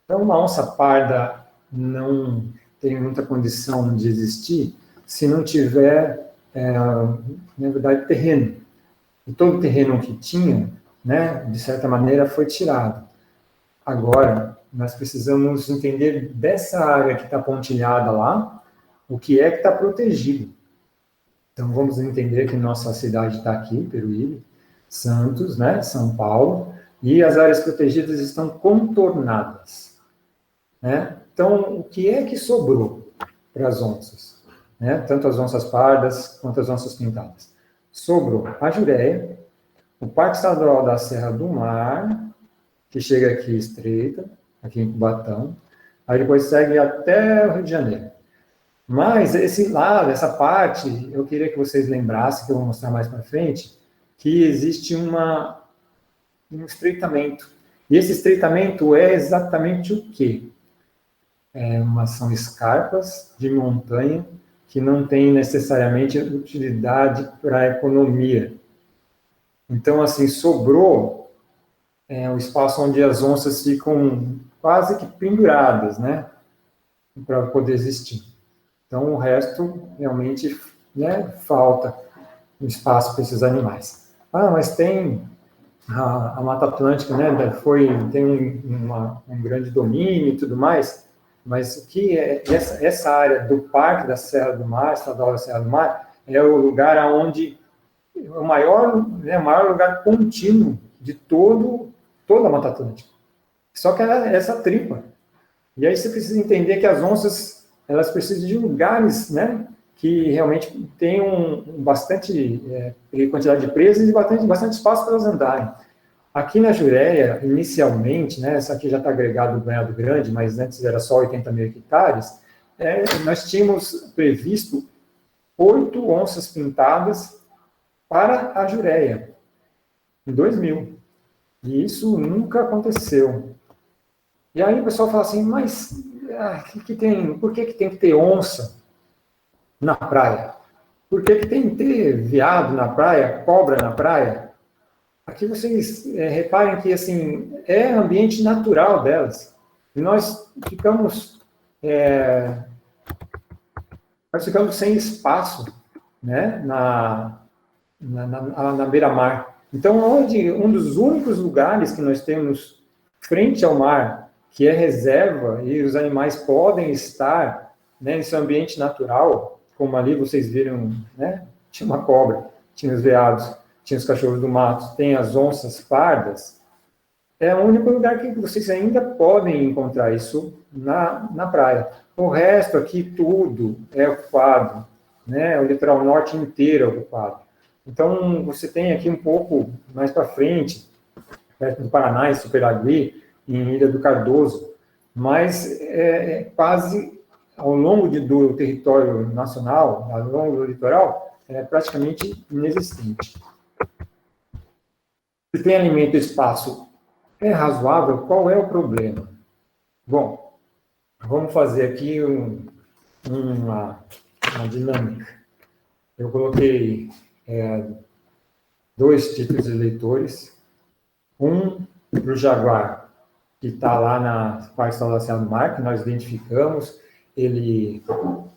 Então, uma onça parda não tem muita condição de existir se não tiver, na verdade, terreno. E todo o terreno que tinha, né, de certa maneira, foi tirado. Agora, nós precisamos entender dessa área que está pontilhada lá, o que é que está protegido. Então, vamos entender que nossa cidade está aqui, Peruíbe, Santos, né, São Paulo, e as áreas protegidas estão contornadas, né? Então, o que é que sobrou para as onças? Né? Tanto as onças pardas quanto as onças pintadas. Sobrou a Jureia, o Parque Estadual da Serra do Mar, que chega aqui estreita, aqui em Cubatão, aí depois segue até o Rio de Janeiro. Mas esse lado, essa parte, eu queria que vocês lembrassem, que eu vou mostrar mais para frente, que existe um estreitamento. E esse estreitamento é exatamente o quê? São escarpas de montanha que não têm necessariamente utilidade para a economia. Então, assim, sobrou o espaço onde as onças ficam quase que penduradas, né, para poder existir. Então, o resto realmente, né, falta espaço para esses animais. Mas tem a Mata Atlântica, né, tem um grande domínio e tudo mais, mas o que é essa área do Parque da Serra do Mar, Estadual da Serra do Mar, é o lugar onde o maior lugar contínuo de toda a Mata Atlântica. Só que ela é essa tripa. E aí você precisa entender que as onças, elas precisam de lugares, né, que realmente tenham bastante quantidade de presas e bastante espaço para elas andarem. Aqui na Jureia, inicialmente, né, essa aqui já está agregado o banhado grande, mas antes era só 80 mil hectares, nós tínhamos previsto 8 onças pintadas para a Jureia, em 2000. E isso nunca aconteceu. E aí o pessoal fala assim, mas por que tem que ter onça na praia? Por que tem que ter veado na praia, cobra na praia? Aqui vocês reparem que assim, é ambiente natural delas. E nós ficamos sem espaço, né, na beira-mar. Então, um dos únicos lugares que nós temos frente ao mar, que é reserva, e os animais podem estar, né, nesse ambiente natural, como ali vocês viram, né, tinha uma cobra, tinha os veados, tinha os cachorros do mato, tem as onças pardas, é o único lugar que vocês ainda podem encontrar isso na praia. O resto aqui, tudo é ocupado, né, o litoral norte inteiro é ocupado. Então, você tem aqui um pouco mais para frente, perto do Paraná, em Superagui, em Ilha do Cardoso, mas quase ao longo do território nacional, ao longo do litoral, é praticamente inexistente. Se tem alimento e espaço razoável, qual é o problema? Bom, vamos fazer aqui uma dinâmica. Eu coloquei 2 títulos de eleitores, um para o Jaguar, que está lá na Parque Estadual da Serra do Mar, que nós identificamos, ele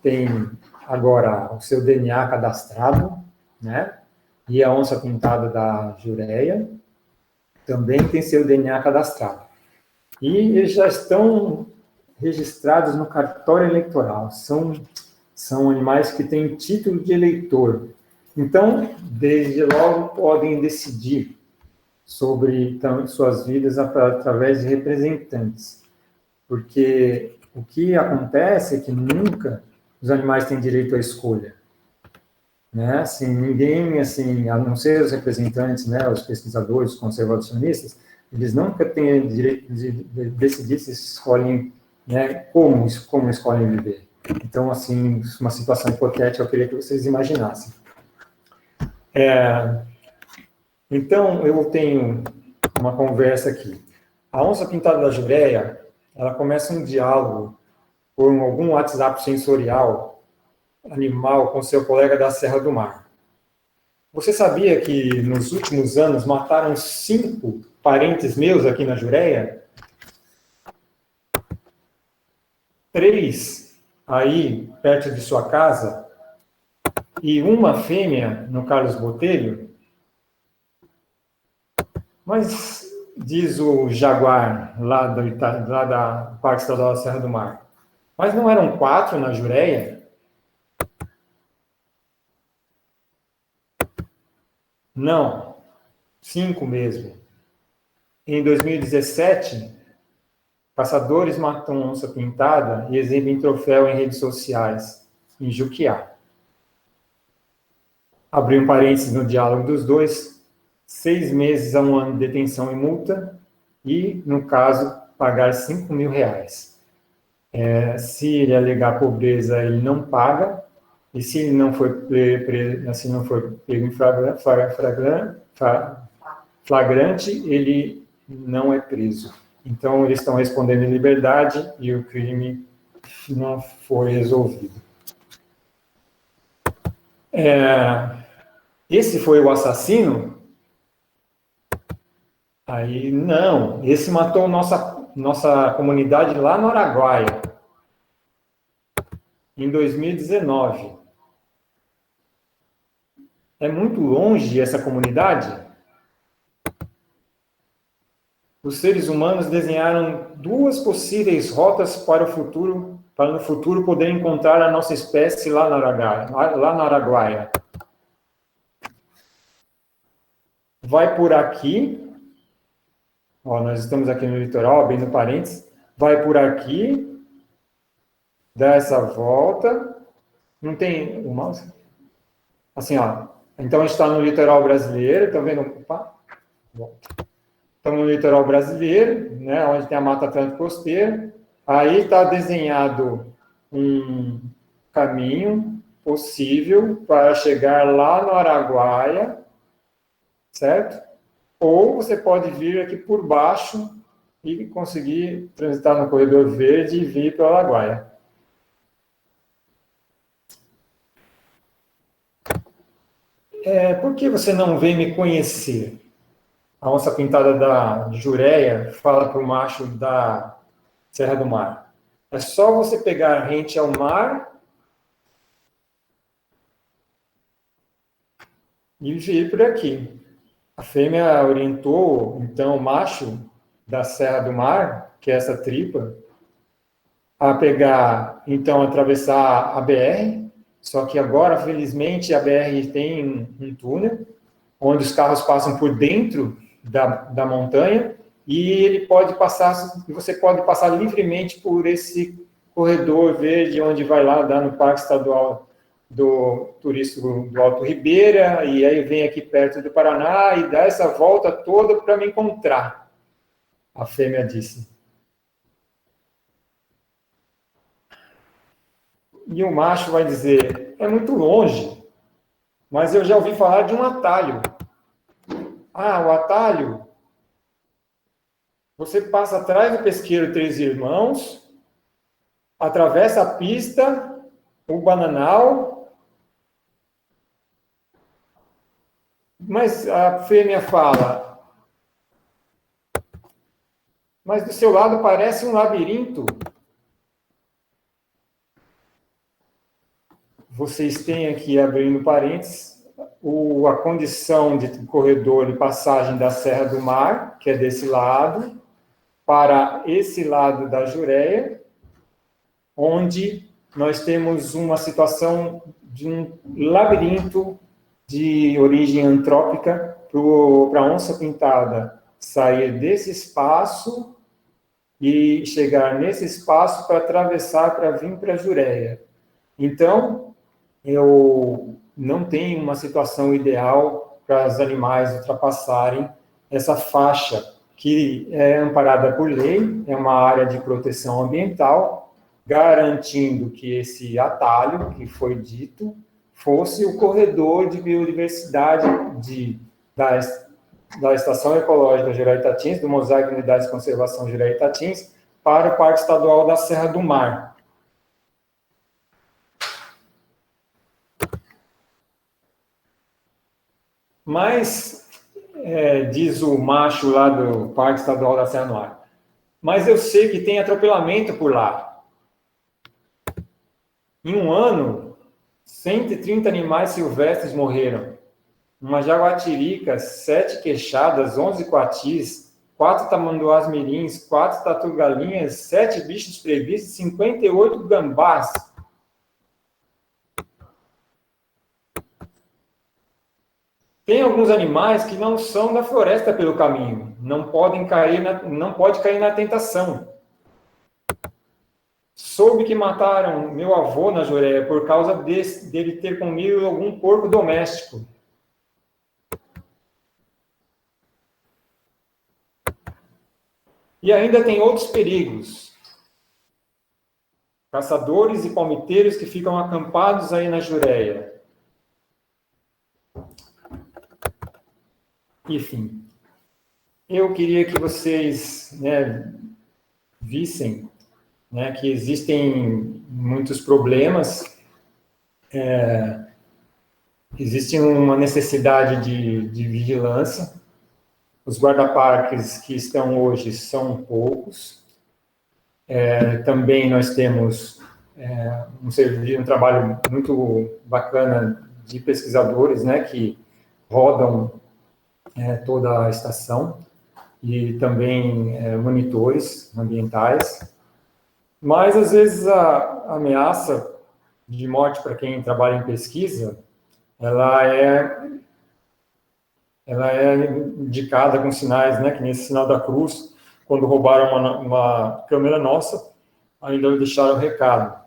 tem agora o seu DNA cadastrado, né? E a onça pintada da Jureia também tem seu DNA cadastrado. E eles já estão registrados no cartório eleitoral, são animais que têm título de eleitor. Então, desde logo, podem decidir sobre suas vidas através de representantes. Porque o que acontece é que nunca os animais têm direito à escolha. Né? Assim, ninguém, assim, a não ser os representantes, né, os pesquisadores, os conservacionistas, eles nunca têm direito de decidir se escolhem, né, como escolhem viver. Então, assim, uma situação hipotética, eu queria que vocês imaginassem. Então, eu tenho uma conversa aqui. A onça pintada da Jureia, ela começa um diálogo por algum WhatsApp sensorial animal com seu colega da Serra do Mar. Você sabia que nos últimos anos mataram 5 parentes meus aqui na Jureia? 3 aí perto de sua casa e uma fêmea no Carlos Botelho? Mas, diz o Jaguar, lá da Parque Estadual da Serra do Mar, mas não eram 4 na Jureia? Não, 5 mesmo. Em 2017, caçadores matam onça pintada e exibem troféu em redes sociais, em Juquiá. Abri um parênteses no diálogo dos dois, 6 meses a 1 ano de detenção e multa, e, no caso, pagar R$5 mil. Se ele alegar pobreza, ele não paga, e se ele não for pego em flagrante, ele não é preso. Então, eles estão respondendo em liberdade e o crime não foi resolvido. Esse foi o assassino? Aí, não. Esse matou nossa comunidade lá no Araguaia, em 2019. É muito longe essa comunidade? Os seres humanos desenharam 2 possíveis rotas para no futuro poder encontrar a nossa espécie lá no Araguaia. Vai por aqui, ó, nós estamos aqui no litoral, bem no parênteses, vai por aqui, dá essa volta, não tem o mouse? Assim, ó, então a gente está no litoral brasileiro, tá vendo? Opa, volta. Estamos no litoral brasileiro, né, onde tem a Mata Atlântica Costeira. Aí está desenhado um caminho possível para chegar lá no Araguaia, certo? Ou você pode vir aqui por baixo e conseguir transitar no corredor verde e vir para o Araguaia. Por que você não vem me conhecer? A onça pintada da Jureia fala para o macho da Serra do Mar. É só você pegar rente ao mar e vir por aqui. A fêmea orientou, então, o macho da Serra do Mar, que é essa tripa, a pegar, então, atravessar a BR, só que agora, felizmente, a BR tem um túnel, onde os carros passam por dentro da montanha, e ele pode passar, você pode passar livremente por esse corredor verde, onde vai lá dar no Parque Estadual do Turístico do Alto Ribeira, e aí vem aqui perto do Paraná e dá essa volta toda para me encontrar, a fêmea disse. E o macho vai dizer, é muito longe, mas eu já ouvi falar de um atalho. Ah, o atalho, você passa atrás do pesqueiro Três Irmãos, atravessa a pista, o bananal, mas a fêmea fala, mas do seu lado parece um labirinto. Vocês têm aqui, abrindo parênteses, a condição de corredor de passagem da Serra do Mar, que é desse lado, para esse lado da Jureia, onde nós temos uma situação de um labirinto de origem antrópica para a onça pintada sair desse espaço e chegar nesse espaço para atravessar, para vir para a Jureia. Então, eu não tenho uma situação ideal para os animais ultrapassarem essa faixa, que é amparada por lei, é uma área de proteção ambiental, garantindo que esse atalho, que foi dito, fosse o corredor de biodiversidade da Estação Ecológica Jurerê Itatins, do Mosaico de Unidades de Conservação Jurerê Itatins, para o Parque Estadual da Serra do Mar. Mas, diz o macho lá do Parque Estadual da Serra do Mar, mas eu sei que tem atropelamento por lá. Em um ano, 130 animais silvestres morreram. Uma jaguatirica, 7 queixadas, 11 coatis, 4 tamanduás mirins, 4 tatu-galinhas, 7 bichos previstos e 58 gambás. Tem alguns animais que não são da floresta pelo caminho, não pode cair na tentação. Soube que mataram meu avô na Jureia por causa dele ter comido algum porco doméstico. E ainda tem outros perigos. Caçadores e palmiteiros que ficam acampados aí na Jureia. Enfim, eu queria que vocês vissem que existem muitos problemas, existe uma necessidade de vigilância. Os guarda-parques que estão hoje são poucos. Também nós temos um trabalho muito bacana de pesquisadores, que rodam toda a estação, e também monitores ambientais. Mas, às vezes, a ameaça de morte para quem trabalha em pesquisa, ela é indicada com sinais, que nesse sinal da cruz, quando roubaram uma câmera nossa, ainda deixaram recado.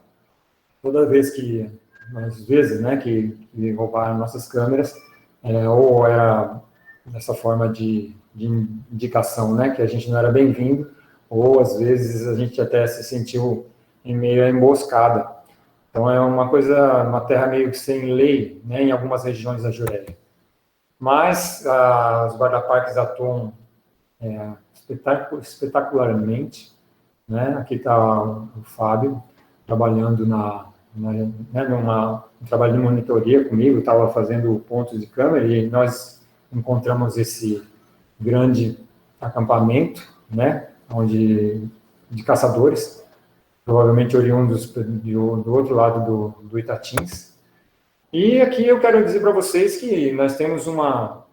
Toda vez que, às vezes, que roubaram nossas câmeras, ou era dessa forma de indicação, que a gente não era bem-vindo, ou às vezes a gente até se sentiu em meio à emboscada. Então é uma terra meio que sem lei, em algumas regiões da Jureia. Mas os guarda-parques atuam espetacularmente, Aqui está o Fábio trabalhando num trabalho de monitoria comigo, estava fazendo pontos de câmera e nós encontramos esse grande acampamento, de caçadores, provavelmente oriundos do outro lado do Itatins. E aqui eu quero dizer para vocês que nós temos uma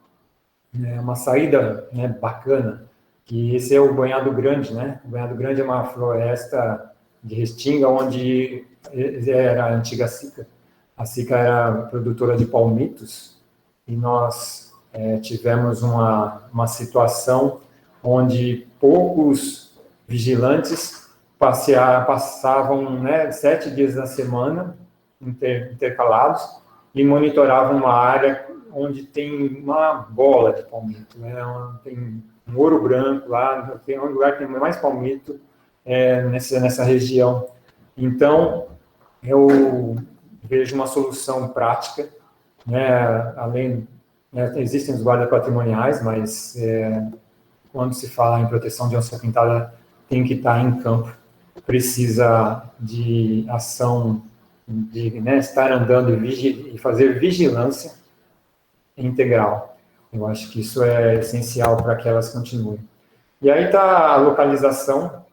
saída bacana, que esse é o Banhado Grande, O Banhado Grande é uma floresta de restinga, onde era a antiga Sica. A Sica era produtora de palmitos, e nós tivemos uma situação onde poucos vigilantes passavam 7 dias na semana, intercalados, e monitoravam uma área onde tem uma bola de palmito, tem um ouro branco lá, tem um lugar que tem mais palmito nessa região. Então, eu vejo uma solução prática, além, existem os guardas patrimoniais, mas quando se fala em proteção de onça pintada, tem que estar em campo, precisa de ação, de estar andando e fazer vigilância integral. Eu acho que isso é essencial para que elas continuem. E aí está a localização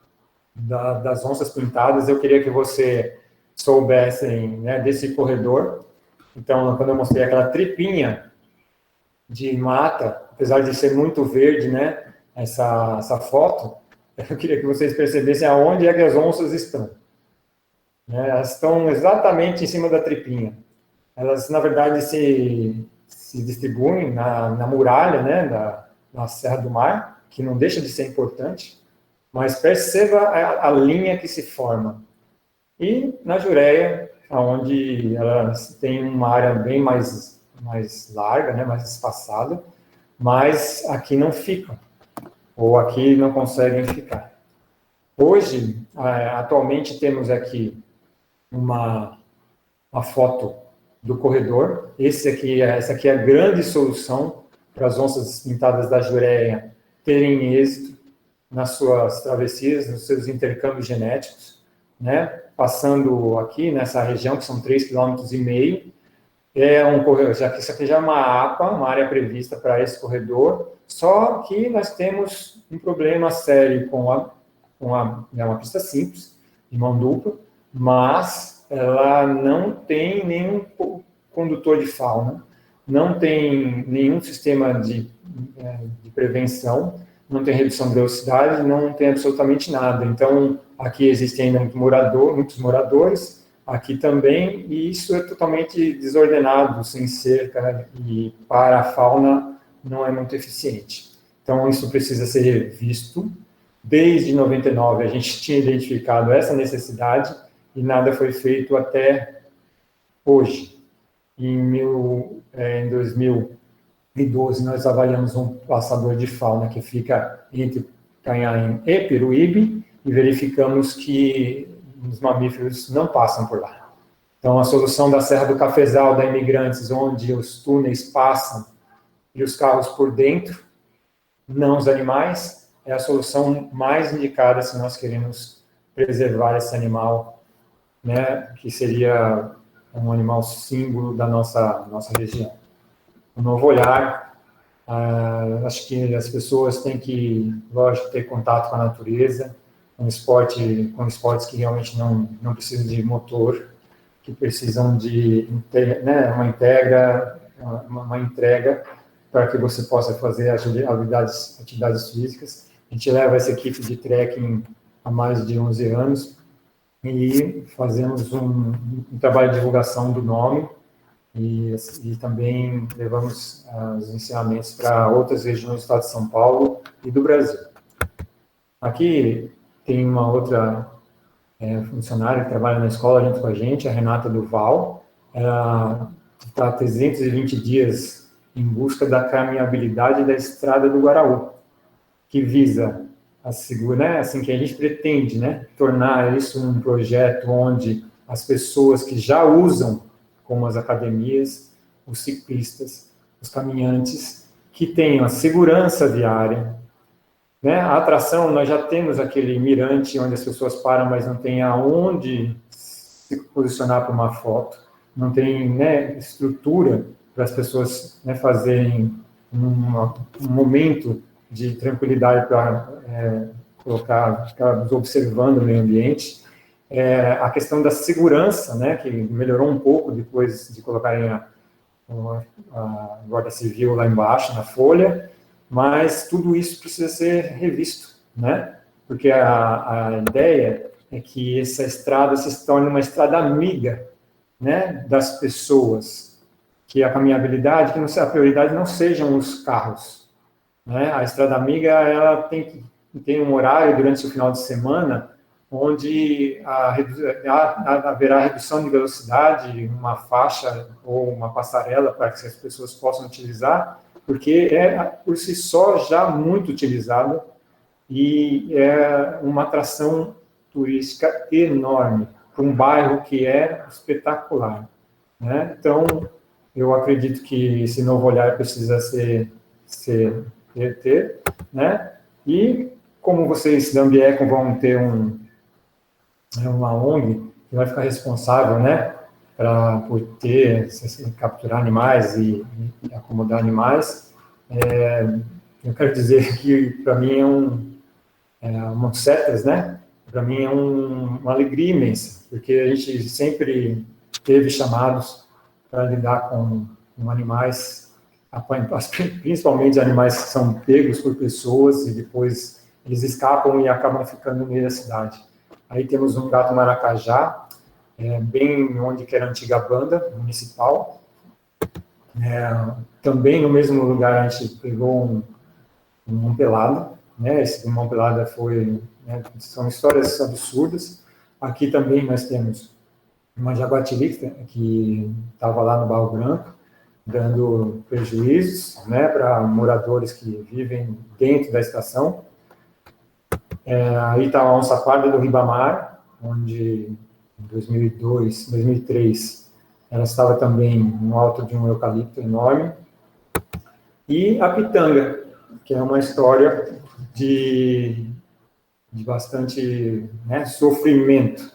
das onças pintadas. Eu queria que você soubessem desse corredor. Então, quando eu mostrei aquela tripinha de mata, apesar de ser muito verde, essa foto, eu queria que vocês percebessem aonde é que as onças estão. Elas estão exatamente em cima da tripinha. Elas, na verdade, se distribuem na muralha, da Serra do Mar, que não deixa de ser importante, mas perceba a linha que se forma. E na Jureia, onde elas têm uma área bem mais larga, né, mais espaçada, mas aqui não ficam, ou aqui não conseguem ficar. Hoje, atualmente, temos aqui uma foto do corredor. Essa aqui é a grande solução para as onças pintadas da Jureia terem êxito nas suas travessias, nos seus intercâmbios genéticos, né? Passando aqui nessa região, que são 3,5 km, corredor, já que isso aqui já é uma APA, uma área prevista para esse corredor, só que nós temos um problema sério com uma pista simples, de mão dupla, mas ela não tem nenhum condutor de fauna, não tem nenhum sistema de prevenção, não tem redução de velocidade, não tem absolutamente nada. Então, aqui existem ainda muitos moradores, aqui também, e isso é totalmente desordenado, sem cerca, e para a fauna não é muito eficiente. Então, isso precisa ser revisto. Desde 99, a gente tinha identificado essa necessidade e nada foi feito até hoje. Em 2012, nós avaliamos um passador de fauna que fica entre Itanhaém e Peruíbe e verificamos que os mamíferos não passam por lá. Então, a solução da Serra do Cafezal, da Imigrantes, onde os túneis passam e os carros por dentro, não os animais, é a solução mais indicada se nós queremos preservar esse animal, né, que seria um animal símbolo da nossa região. Um novo olhar, acho que as pessoas têm que, lógico, ter contato com a natureza, com esportes que realmente não precisam de motor, que precisam de, né, uma entrega para que você possa fazer atividades físicas. A gente leva essa equipe de trekking há mais de 11 anos e fazemos um trabalho de divulgação do nome e também levamos os ensinamentos para outras regiões do estado de São Paulo e do Brasil. Aqui tem uma outra funcionária que trabalha na escola junto com a gente, a Renata Duval. Ela está há 320 dias em busca da caminhabilidade da estrada do Guaraú, que visa assim que a gente pretende, né, tornar isso um projeto onde as pessoas que já usam, como as academias, os ciclistas, os caminhantes, que tenham a segurança viária, né, a atração, nós já temos aquele mirante onde as pessoas param, mas não tem aonde se posicionar para uma foto, não tem, né, estrutura para as pessoas, né, fazerem um momento de tranquilidade para ficar observando o meio ambiente. A questão da segurança, né, que melhorou um pouco depois de colocarem a Guarda Civil lá embaixo, na folha, mas tudo isso precisa ser revisto, né, porque a ideia é que essa estrada se torne uma estrada amiga, né, das pessoas, que a caminhabilidade, que a prioridade não sejam os carros, né? A estrada amiga, ela tem um horário durante o final de semana onde haverá redução de velocidade, uma faixa ou uma passarela para que as pessoas possam utilizar, porque é por si só já muito utilizada e é uma atração turística enorme para um bairro que é espetacular, né? Então, eu acredito que esse novo olhar precisa ter, né? E como vocês da Ambiecon vão ter uma ONG que vai ficar responsável, né, por capturar animais e acomodar animais, eu quero dizer que para mim uma CETAS, né? Para mim é uma alegria imensa, porque a gente sempre teve chamados para lidar com animais, principalmente animais que são pegos por pessoas e depois eles escapam e acabam ficando no meio da cidade. Aí temos um gato maracajá, bem onde que era a antiga banda municipal. Também no mesmo lugar a gente pegou um mão pelada, né? Esse mão pelada foi, né, são histórias absurdas. Aqui também nós temos uma jaguatirica que estava lá no Barro Branco, dando prejuízos, né, para moradores que vivem dentro da estação. Aí está a onça parda do Ribamar, onde em 2002, 2003, ela estava também no alto de um eucalipto enorme. E a pitanga, que é uma história de bastante, né, sofrimento,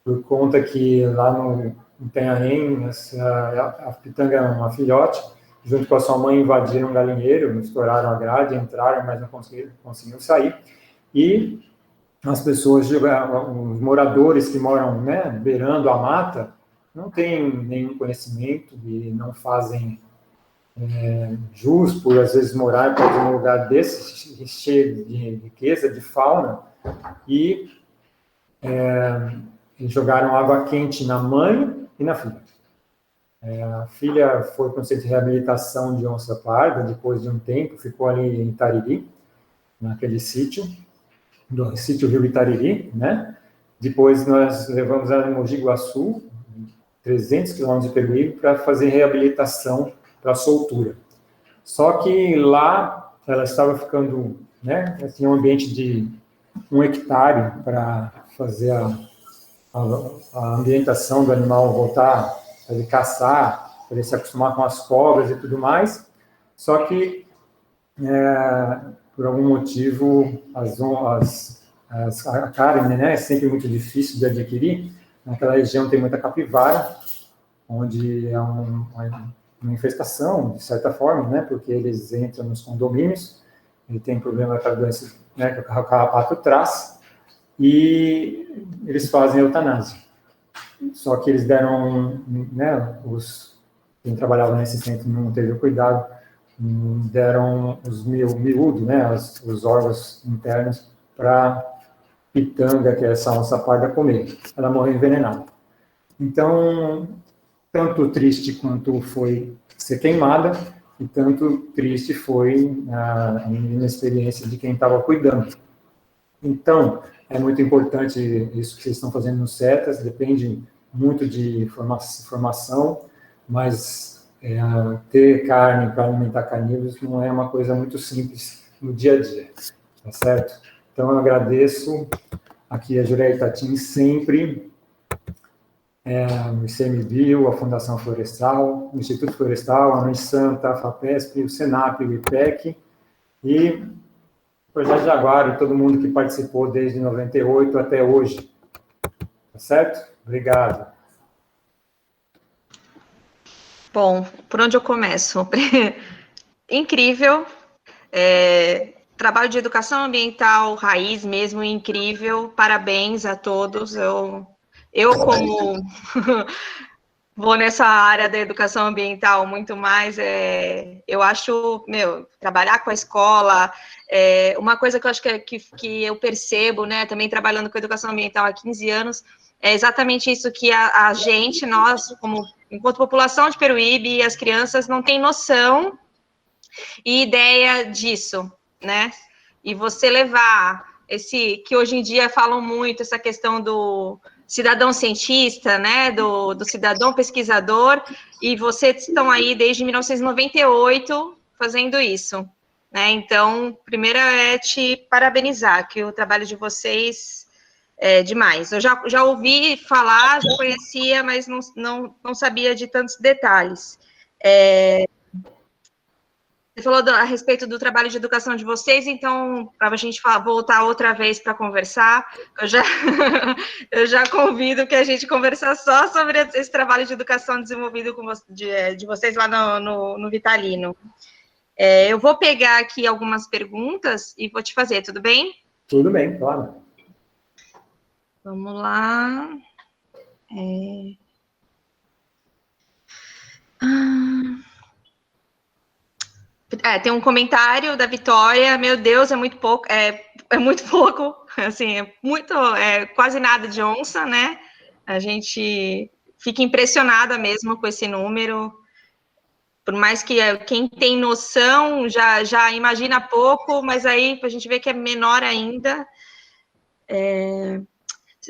por conta que lá no Itanhaém, a pitanga é uma filhote, junto com a sua mãe invadiram um galinheiro, estouraram a grade, entraram, mas não conseguiram sair. E as pessoas, os moradores que moram, né, beirando a mata, não têm nenhum conhecimento e não fazem jus por, às vezes, morar perto de um lugar desse, cheio de riqueza, de fauna, e jogaram água quente na mãe e na filha. A filha foi para um centro de reabilitação de onça parda, depois de um tempo, ficou ali em Itariri, naquele sítio, do sítio Rio Itariri, né? Depois nós levamos ela em Mogi Guaçu, 300 quilômetros de Peruíbe, para fazer reabilitação para soltura. Só que lá ela estava ficando, né? Tinha um ambiente de 1 hectare para fazer a ambientação do animal voltar para ele caçar, para ele se acostumar com as cobras e tudo mais. Só que, por algum motivo, a carne, né, é sempre muito difícil de adquirir. Naquela região tem muita capivara, onde é uma infestação, de certa forma, né, porque eles entram nos condomínios, ele tem problema com a doença, né, que o carrapato traz, e eles fazem eutanásia. Só que eles deram, né, quem trabalhava nesse centro não teve o cuidado, deram os miúdos, né, os órgãos internos para pitanga, que é essa onça parda, comer. Ela morreu envenenada. Então, tanto triste quanto foi ser queimada, e tanto triste foi a inexperiência de quem estava cuidando. Então, é muito importante isso que vocês estão fazendo no CETAS, depende muito de formação, mas ter carne para alimentar carnívoros não é uma coisa muito simples no dia a dia, tá certo? Então, eu agradeço aqui a Jureia Itatim sempre, o ICMBio, a Fundação Florestal, o Instituto Florestal, a Unisanta, a FAPESP, o SENAP, o IPEC, e o Projeto Jaguar e todo mundo que participou desde 98 até hoje. Tá certo? Obrigado. Bom, por onde eu começo? Incrível. Trabalho de educação ambiental, raiz mesmo, incrível. Parabéns a todos. Eu como vou nessa área da educação ambiental muito mais, eu acho, trabalhar com a escola, uma coisa que eu acho que eu percebo, né, também trabalhando com educação ambiental há 15 anos, é exatamente isso que a gente, nós, enquanto população de Peruíbe, e as crianças não tem noção e ideia disso, né? E você levar que hoje em dia falam muito, essa questão do cidadão cientista, né, do cidadão pesquisador, e vocês estão aí desde 1998 fazendo isso, né? Então, primeiro é te parabenizar, que o trabalho de vocês é demais. Eu já ouvi falar, já conhecia, mas não sabia de tantos detalhes. Você falou a respeito do trabalho de educação de vocês, então, para a gente voltar outra vez para conversar, eu já convido que a gente conversar só sobre esse trabalho de educação desenvolvido de vocês lá no Vitalino. Eu vou pegar aqui algumas perguntas e vou te fazer, tudo bem? Tudo bem, claro. Vamos lá. Tem um comentário da Vitória, meu Deus, é muito pouco, é muito pouco, assim, quase nada de onça, né? A gente fica impressionada mesmo com esse número, por mais que quem tem noção já imagina pouco, mas aí a gente vê que é menor ainda.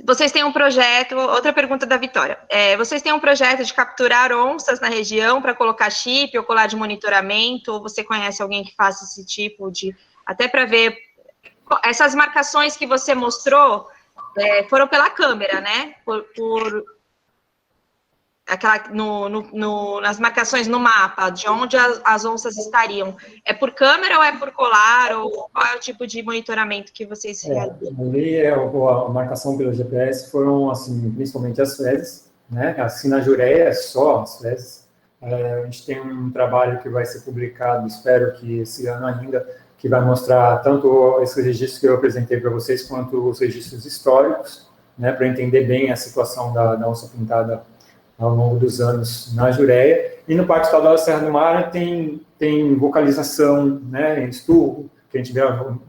Vocês têm um projeto, outra pergunta da Vitória, vocês têm um projeto de capturar onças na região para colocar chip ou colar de monitoramento, ou você conhece alguém que faça esse tipo de, até para ver, essas marcações que você mostrou, foram pela câmera, né, por aquela, nas marcações no mapa, de onde as onças estariam, é por câmera ou é por colar, ou qual é o tipo de monitoramento que vocês realizam? Ali a marcação pelo GPS foram, assim, principalmente as fezes, né, assim na Jureia é só as fezes. A gente tem um trabalho que vai ser publicado, espero que esse ano ainda, que vai mostrar tanto esses registros que eu apresentei para vocês, quanto os registros históricos, né, para entender bem a situação da onça pintada ao longo dos anos na Jureia. E no Parque Estadual da Serra do Mar tem vocalização, né, em esturro, que a gente gravou,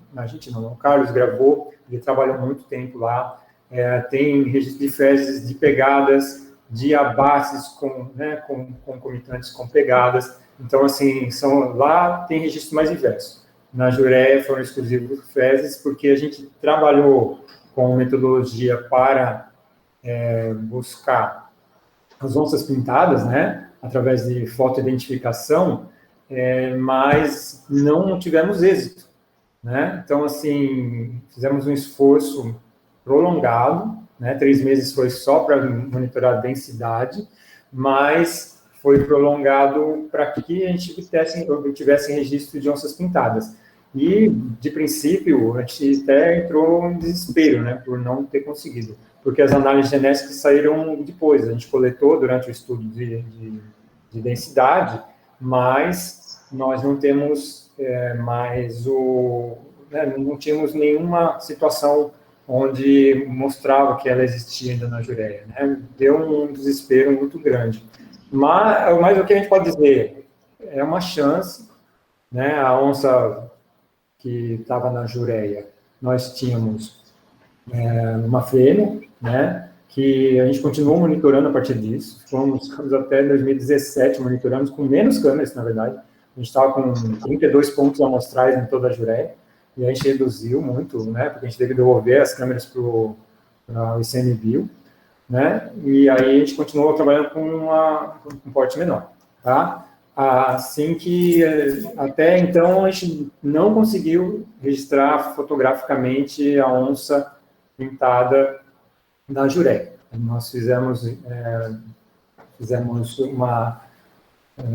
o Carlos gravou, ele trabalhou muito tempo lá. Tem registro de fezes, de pegadas, de abates concomitantes com pegadas. Então, assim, lá tem registro mais diverso. Na Jureia foram exclusivos fezes, porque a gente trabalhou com metodologia para buscar as onças pintadas, né, através de fotoidentificação, mas não tivemos êxito, né? Então, assim, fizemos um esforço prolongado, né? 3 meses foi só para monitorar a densidade, mas foi prolongado para que a gente obtivesse registro de onças pintadas. E, de princípio, a gente até entrou em desespero, né, por não ter conseguido, porque as análises genéticas saíram depois, a gente coletou durante o estudo de densidade, mas nós não temos mais não tínhamos nenhuma situação onde mostrava que ela existia ainda na Jureia, né? Deu um desespero muito grande. Mas o que a gente pode dizer é uma chance, né? A onça que estava na Jureia, nós tínhamos uma fêmea, né? Que a gente continuou monitorando a partir disso. Fomos até 2017 monitoramos com menos câmeras, na verdade. A gente estava com 32 pontos amostrais em toda a Jureia, e a gente reduziu muito, né? Porque a gente teve que devolver as câmeras para o ICMBio, né? E aí a gente continuou trabalhando com um porte menor, tá? Assim que, até então, a gente não conseguiu registrar fotograficamente a onça pintada da Jureia. Nós fizemos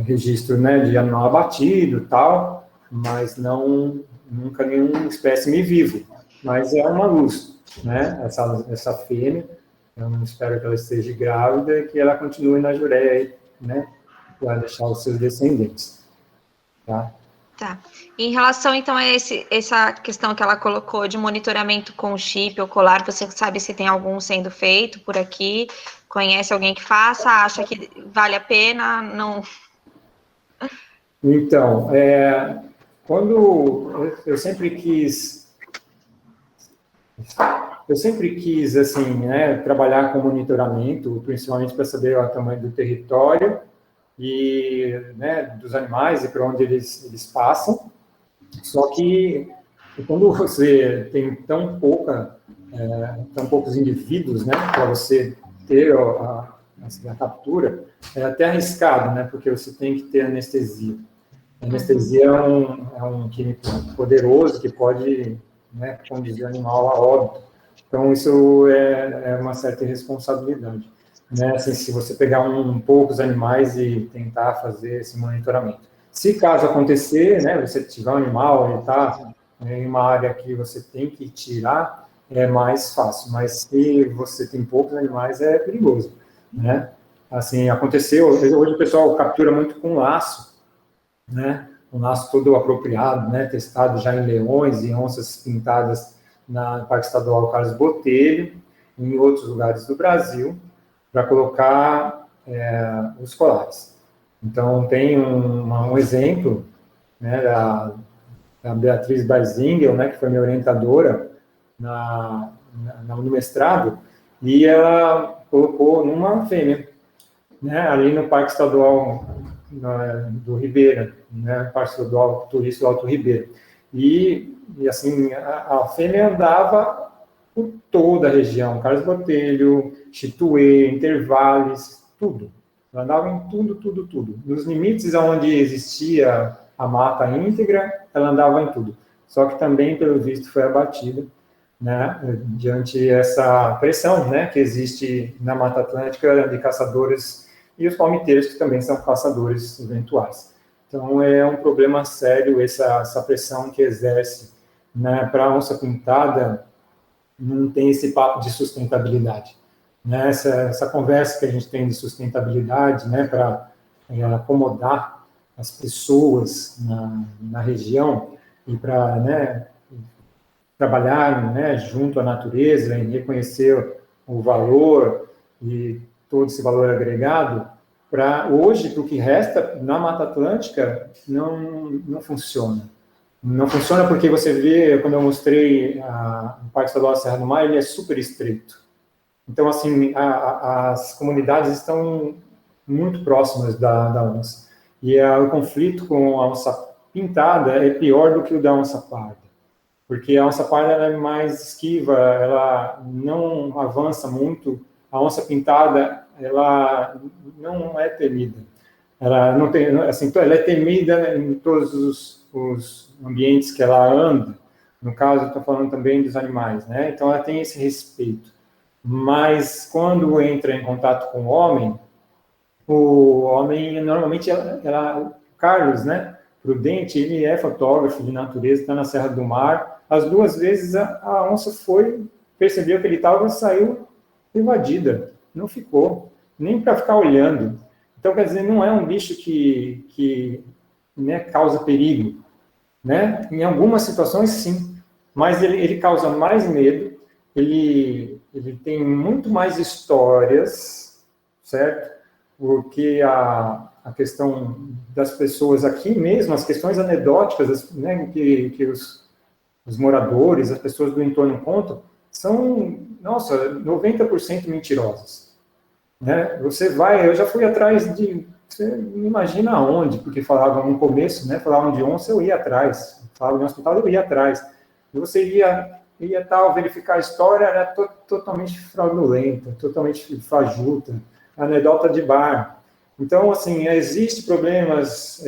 registro, né, de animal abatido e tal, mas nunca nenhum espécime vivo. Mas é uma luz, né, essa fêmea. Eu não espero que ela esteja grávida e que ela continue na Jureia, né, para deixar os seus descendentes. Tá? Tá. Em relação, então, a essa questão que ela colocou de monitoramento com chip ou colar, você sabe se tem algum sendo feito por aqui? Conhece alguém que faça? Acha que vale a pena? Não. Então, quando eu sempre quis assim, né, trabalhar com monitoramento, principalmente para saber o tamanho do território e, né, dos animais e para onde eles passam. Só que quando você tem tão poucos indivíduos, né, para você ter a captura, é até arriscado, né, porque você tem que ter anestesia. A anestesia é um químico poderoso que pode, né, conduzir o animal a óbito. Então, isso é uma certa irresponsabilidade, né? Assim, se você pegar poucos animais e tentar fazer esse monitoramento. Se caso acontecer, né, você tiver um animal, ele está em uma área que você tem que tirar, é mais fácil. Mas se você tem poucos animais, é perigoso, né? Assim, aconteceu, hoje o pessoal captura muito com laço, né? Um laço todo apropriado, né? Testado já em leões e onças pintadas no Parque Estadual Carlos Botelho, e em outros lugares do Brasil, para colocar os colares. Então, tem um exemplo, né, da Beatriz Barzingel, né, que foi minha orientadora no mestrado, e ela colocou numa fêmea, né, ali no Parque Estadual do Ribeira, né, Parque Estadual Turístico do Alto Ribeira. E assim, a fêmea andava por toda a região, Carlos Botelho, Chituê, Intervales, tudo. Ela andava em tudo. Nos limites onde existia a mata íntegra, ela andava em tudo. Só que também, pelo visto, foi abatida, né, diante essa pressão, né, que existe na Mata Atlântica de caçadores e os palmiteiros, que também são caçadores eventuais. Então, é um problema sério essa pressão que exerce, né, para a onça-pintada. Não tem esse papo de sustentabilidade, né? Essa conversa que a gente tem de sustentabilidade, né, para acomodar as pessoas na região e para, né, trabalhar, né, junto à natureza e reconhecer o valor e todo esse valor agregado, para hoje, para o que resta na Mata Atlântica, não funciona. Não funciona porque você vê, quando eu mostrei o Parque Estadual da Serra do Mar, ele é super estreito. Então, assim, as comunidades estão muito próximas da onça. E o conflito com a onça pintada é pior do que o da onça parda. Porque a onça parda ela é mais esquiva, ela não avança muito. A onça pintada, ela não é temida. Ela não tem, assim, ela é temida em todos os ambientes que ela anda. No caso, eu estou falando também dos animais, né? Então, ela tem esse respeito. Mas, quando entra em contato com o homem, normalmente, o Carlos, né? Prudente, ele é fotógrafo de natureza, está na Serra do Mar. As 2 vezes, a onça percebeu que ele estava, saiu invadida. Não ficou, nem para ficar olhando. Então, quer dizer, não é um bicho que né, causa perigo, né? Em algumas situações, sim, mas ele causa mais medo, ele tem muito mais histórias, certo? Porque a questão das pessoas aqui mesmo, as questões anedóticas, né, que os moradores, as pessoas do entorno contam, são, nossa, 90% mentirosas. Né? Eu já fui atrás você não imagina aonde, porque falavam no começo, né, falavam de onça, eu ia atrás, falavam de hospital, eu ia atrás. E você ia tal, verificar a história, era totalmente fraudulenta, totalmente fajuta, anedota de bar. Então, assim, existe problemas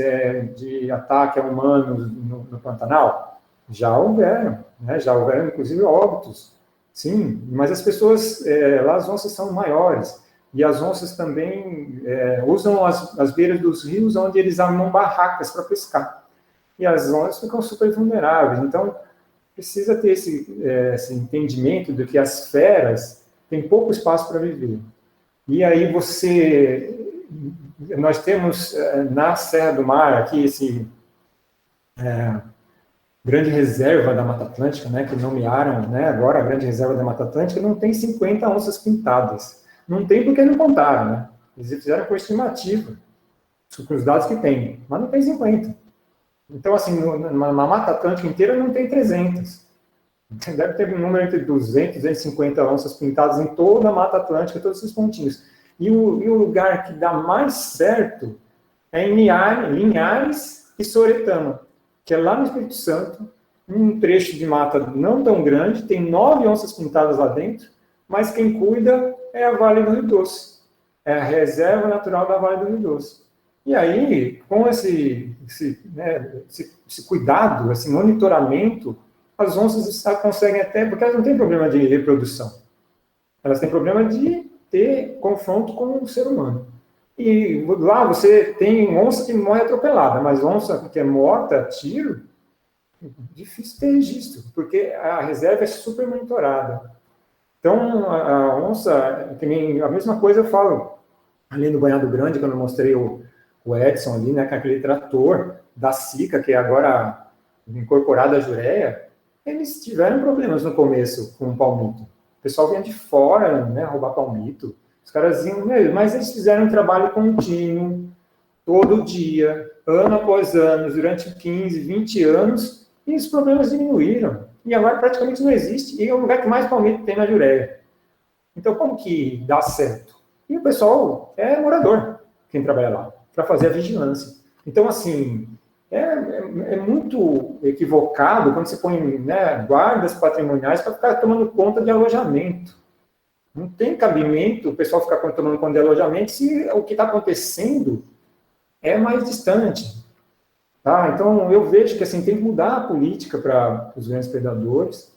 de ataque a humanos no Pantanal? Já houveram, né? Já houveram, inclusive, óbitos. Sim, mas as pessoas, lá as onças são maiores. E as onças também usam as beiras dos rios, onde eles armam barracas para pescar. E as onças ficam super vulneráveis. Então, precisa ter esse entendimento de que as feras têm pouco espaço para viver. E aí nós temos na Serra do Mar, aqui, grande reserva da Mata Atlântica, né, que nomearam, né, agora a grande reserva da Mata Atlântica, não tem 50 onças pintadas. Não tem porque não contaram, né? Eles fizeram por estimativa, com os dados que tem, mas não tem 50. Então, assim, na Mata Atlântica inteira não tem 300. Deve ter um número entre 200 e 250 onças pintadas em toda a Mata Atlântica, todos esses pontinhos. E o lugar que dá mais certo é em Linhares e Soretama, que é lá no Espírito Santo, um trecho de mata não tão grande, tem 9 onças pintadas lá dentro, mas quem cuida é a Vale do Rio Doce, é a reserva natural da Vale do Rio Doce. E aí, com esse cuidado, esse monitoramento, as onças conseguem até, porque elas não têm problema de reprodução, elas têm problema de ter confronto com o ser humano. E lá você tem onça que morre atropelada, mas onça que é morta a tiro, difícil ter registro, porque a reserva é super monitorada. Então, a onça, que nem a mesma coisa eu falo ali no Banhado Grande, quando eu mostrei o Edson ali, né, com aquele trator da Sica, que é agora incorporado à Jureia, eles tiveram problemas no começo com o palmito. O pessoal vinha de fora, né, roubar palmito. Os caras iam, mas eles fizeram um trabalho contínuo, todo dia, ano após ano, durante 15, 20 anos, e os problemas diminuíram. E agora praticamente não existe, e é o lugar que mais palmito tem na Jureia. Então, como que dá certo? E o pessoal é morador, quem trabalha lá, para fazer a vigilância. Então, assim, é muito equivocado quando você põe, né, guardas patrimoniais para ficar tomando conta de alojamento. Não tem cabimento o pessoal ficar tomando conta de alojamento se o que está acontecendo é mais distante. Tá? Então, eu vejo que assim, tem que mudar a política para os grandes predadores.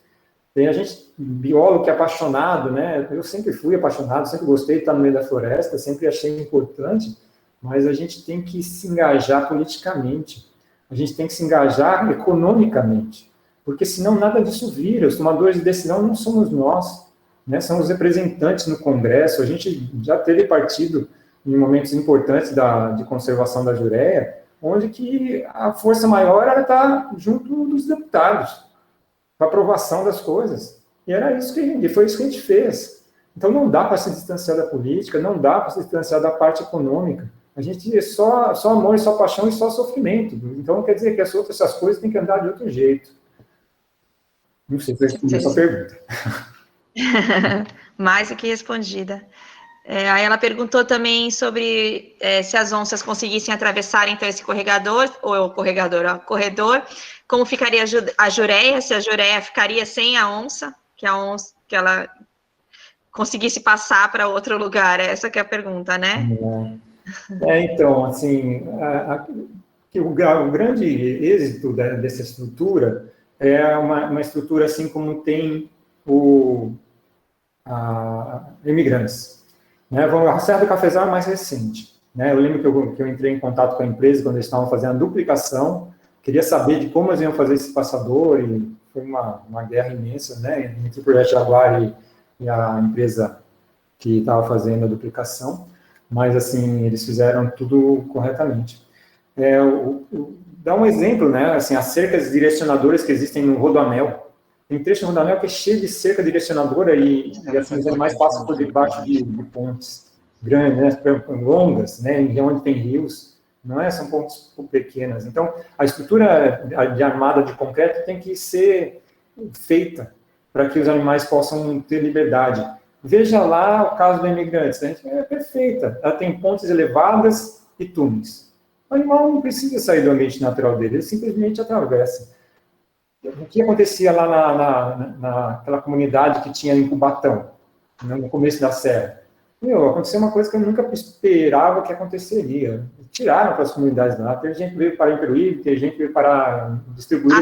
Tem a gente, biólogo que é apaixonado, né? Eu sempre fui apaixonado, sempre gostei de estar no meio da floresta, sempre achei importante, mas a gente tem que se engajar politicamente, a gente tem que se engajar economicamente, porque senão nada disso vira. Os tomadores de decisão não somos nós, né? São os representantes no Congresso. A gente já teve partido em momentos importantes de conservação da Jureia, onde que a força maior está junto dos deputados, para aprovação das coisas. E foi isso que a gente fez. Então não dá para se distanciar da política, não dá para se distanciar da parte econômica. A gente é só amor, só paixão e só sofrimento. Então quer dizer que essas coisas têm que andar de outro jeito. Não sei se eu respondi essa pergunta. Mais do que respondida. Aí ela perguntou também sobre se as onças conseguissem atravessar, então, esse corredor, como ficaria a Jureia, se a Jureia ficaria sem a onça, que ela conseguisse passar para outro lugar. Essa que é a pergunta, né? Então, assim, o grande êxito dessa estrutura é uma estrutura assim como tem imigrantes. Né? A Serra do Cafezal é mais recente. Né? Eu lembro que eu entrei em contato com a empresa quando eles estavam fazendo a duplicação, queria saber de como eles iam fazer esse passador, e foi uma guerra imensa, né, entre o Projeto Jaguar e a empresa que estava fazendo a duplicação, mas, assim, eles fizeram tudo corretamente. Dá um exemplo, né, assim, as cercas direcionadoras que existem no Rodoanel. Tem trecho no Rodoanel que é cheio de cerca direcionadora e assim, os animais passam por debaixo de pontes grandes, né, longas, né, onde tem rios, são pontes pequenas. Então, a estrutura de armada de concreto tem que ser feita para que os animais possam ter liberdade. Veja lá o caso do Imigrantes, né? É perfeita, ela tem pontes elevadas e túneis. O animal não precisa sair do ambiente natural dele, ele simplesmente atravessa. O que acontecia lá naquela comunidade que tinha em Cubatão, no começo da serra? Aconteceu uma coisa que eu nunca esperava que aconteceria. Tiraram para as comunidades lá. Teve gente que veio para Imperuíbe, teve gente que veio para distribuir.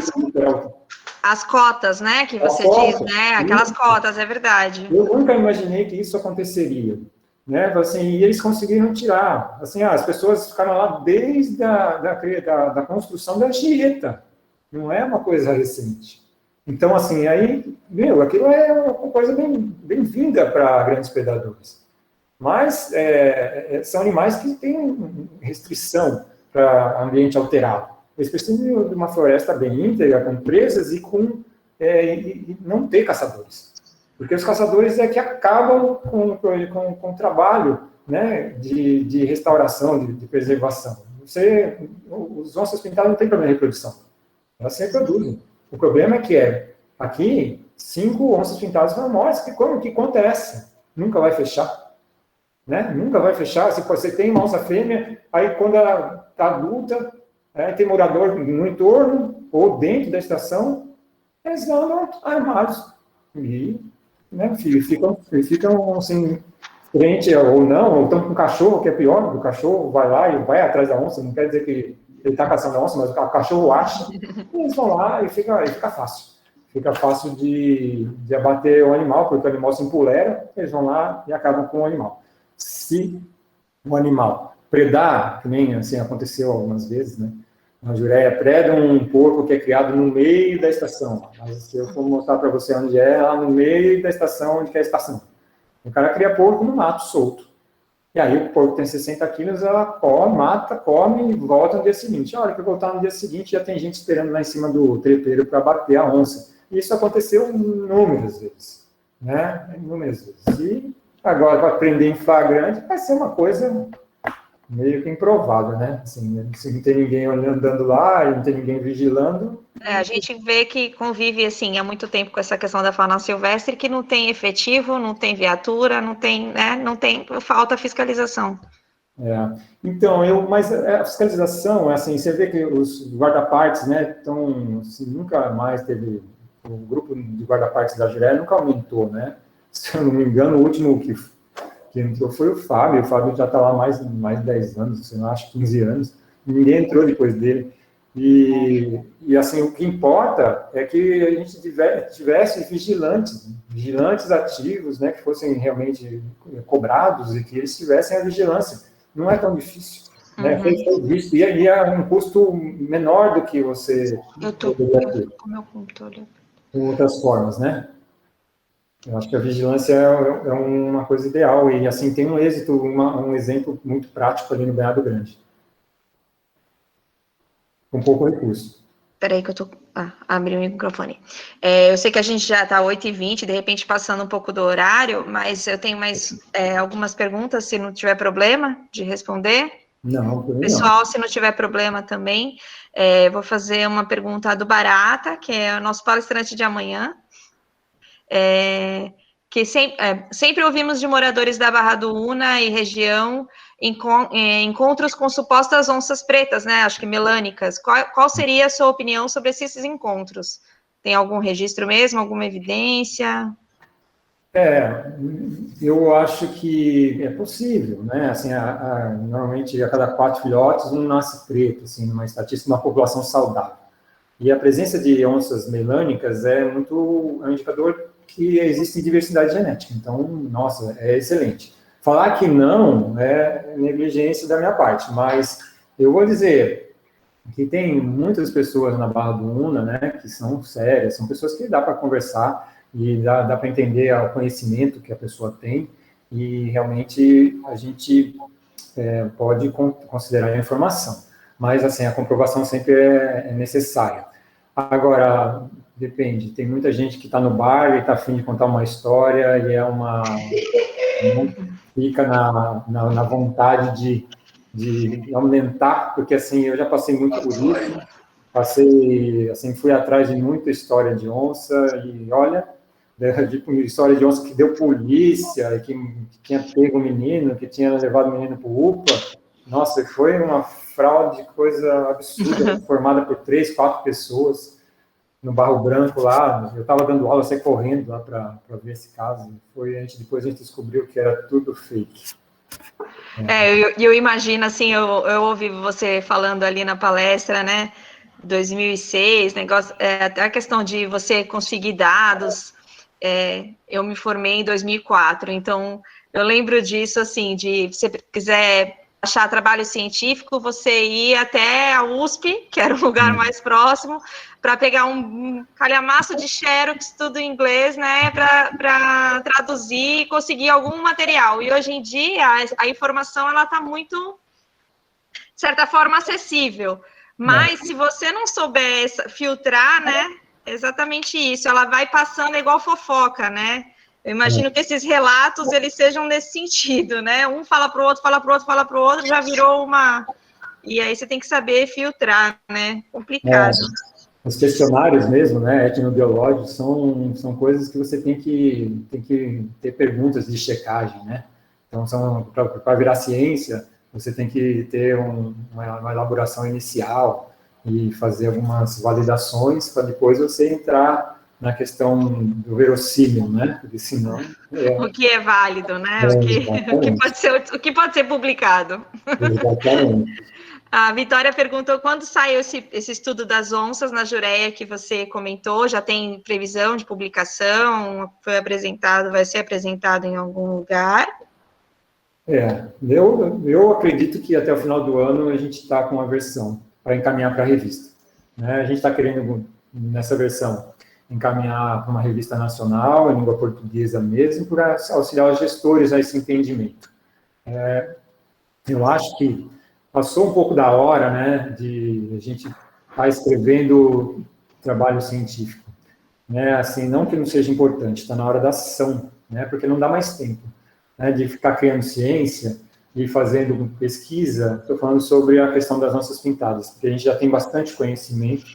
As cotas, né, que você diz, né? Aquelas cotas, é verdade. Eu nunca imaginei que isso aconteceria. Né? Assim, e eles conseguiram tirar. Assim, as pessoas ficaram lá desde a construção da Anchieta. Não é uma coisa recente. Então, assim, aí, aquilo é uma coisa bem-vinda para grandes predadores. Mas são animais que têm restrição para ambiente alterado. Eles precisam de uma floresta bem íntegra, com presas e não ter caçadores. Porque os caçadores é que acabam com o trabalho, né, de restauração, de preservação. Os onças pintadas não têm problema de reprodução. Elas se reproduzem. O problema é que aqui, 5 onças pintadas foram mortas. Que acontece? Nunca vai fechar. Né? Nunca vai fechar. Se você tem uma onça fêmea, aí quando ela está adulta, tem morador no entorno ou dentro da estação, eles andam armados. E, né, ficam assim, frente ou não, ou estão com o cachorro, que é pior, o cachorro vai lá e vai atrás da onça, não quer dizer que ele está caçando a onça, mas o cachorro acha, e eles vão lá e fica fácil. Fica fácil de abater o animal, porque o animal se empolera, eles vão lá e acabam com o animal. Se o animal predar, que nem assim aconteceu algumas vezes, né? A Jureia preda um porco que é criado no meio da estação. Mas se eu for mostrar para você onde lá no meio da estação, onde que é a estação. O cara cria porco no mato, solto. E aí o porco tem 60 quilos, ela come e volta no dia seguinte. A hora que voltar no dia seguinte, já tem gente esperando lá em cima do trepeiro para bater a onça. E isso aconteceu inúmeras vezes. Né? Inúmeras vezes. E agora, para prender em flagrante, vai ser uma coisa meio que improvável, né? Assim, se não tem ninguém andando lá, e não tem ninguém vigilando. A gente vê que convive, assim, há muito tempo com essa questão da fauna silvestre, que não tem efetivo, não tem viatura, não tem, né? Não tem, falta fiscalização. Então, mas a fiscalização, assim, você vê que os guarda-parques, né, assim, nunca mais teve, o grupo de guarda-parques da Juré nunca aumentou, né? Se eu não me engano, o último que entrou foi o Fábio já está lá mais de 10 anos, assim, eu acho 15 anos, ninguém entrou depois dele. E assim, o que importa é que a gente tivesse vigilantes ativos, né, que fossem realmente cobrados e que eles tivessem a vigilância. Não é tão difícil, né? Foi visto, e é um custo menor do que você poderia ter com o meu computador. com outras formas, né? Eu acho que a vigilância é uma coisa ideal e, assim, tem um êxito, um exemplo muito prático ali no Banhado Grande. Com pouco recurso. Peraí que eu tô... abri o microfone. Eu sei que a gente já tá 8h20, de repente passando um pouco do horário, mas eu tenho mais algumas perguntas, se não tiver problema de responder. Não, por mim Pessoal, não. se não tiver problema também, vou fazer uma pergunta do Barata, que é o nosso palestrante de amanhã. Que sempre ouvimos de moradores da Barra do Una e região encontros com supostas onças pretas, né? Acho que melânicas. Qual seria a sua opinião sobre esses encontros? Tem algum registro mesmo, alguma evidência? Eu acho que é possível, né? Assim, normalmente a cada 4 filhotes um nasce preto, assim, numa estatística, uma população saudável. E a presença de onças melânicas é um indicador que existe diversidade genética. Então, nossa, é excelente. Falar que não é negligência da minha parte, mas eu vou dizer que tem muitas pessoas na Barra do Una, né, que são sérias, são pessoas que dá para conversar e dá para entender o conhecimento que a pessoa tem e realmente a gente pode considerar a informação. Mas, assim, a comprovação sempre é necessária. Agora, depende, tem muita gente que está no bar e está a fim de contar uma história e fica na vontade de aumentar, porque, assim, eu já passei muito por isso, assim, fui atrás de muita história de onça e, olha, de história de onça que deu polícia, que tinha pego o menino, que tinha levado o menino para o UPA. Nossa, foi uma fraude, coisa absurda, formada por 3, 4 pessoas no Barro Branco lá. Eu estava dando aula, saí correndo lá para ver esse caso. Depois a gente descobriu que era tudo fake. Eu imagino, assim, eu ouvi você falando ali na palestra, né, 2006, negócio, até a questão de você conseguir dados, eu me formei em 2004, então eu lembro disso, assim, de se você quiser achar trabalho científico, você ir até a USP, que era o lugar mais próximo, para pegar um calhamaço de xerox, tudo em inglês, né, para traduzir e conseguir algum material. E hoje em dia, a informação, ela está muito, de certa forma, acessível. Mas, se você não souber filtrar, né, exatamente isso, ela vai passando igual fofoca, né? Eu imagino que esses relatos, eles sejam nesse sentido, né? Um fala para o outro, fala para o outro, fala para o outro, já virou uma... E aí você tem que saber filtrar, né? Complicado. Os questionários mesmo, né, etnobiológicos, são coisas que você tem que ter perguntas de checagem, né? Então, para virar ciência, você tem que ter uma elaboração inicial e fazer algumas validações para depois você entrar na questão do verossímil, né? Porque senão... O que é válido, né? O que pode ser publicado. Exatamente. A Vitória perguntou quando saiu esse estudo das onças na Jureia que você comentou, já tem previsão de publicação? Foi apresentado, vai ser apresentado em algum lugar? Eu acredito que até o final do ano a gente está com uma versão para encaminhar para a revista. Né? A gente está querendo, nessa versão, encaminhar para uma revista nacional, em língua portuguesa mesmo, para auxiliar os gestores a esse entendimento. Eu acho que passou um pouco da hora, né, de a gente estar escrevendo trabalho científico. Né? Assim, não que não seja importante, está na hora da ação, né? Porque não dá mais tempo, né, de ficar criando ciência e fazendo pesquisa. Estou falando sobre a questão das nossas pintadas, porque a gente já tem bastante conhecimento,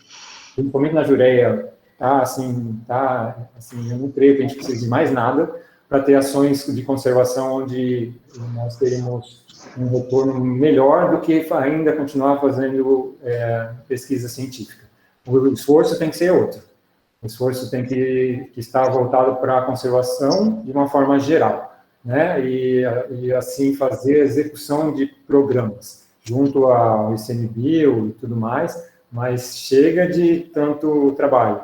principalmente na Jureia, eu não creio que a gente precise de mais nada, para ter ações de conservação onde nós teremos um retorno melhor do que ainda continuar fazendo pesquisa científica. O esforço tem que ser outro. O esforço tem que estar voltado para a conservação de uma forma geral, né? E assim fazer a execução de programas junto ao ICMBio e tudo mais, mas chega de tanto trabalho,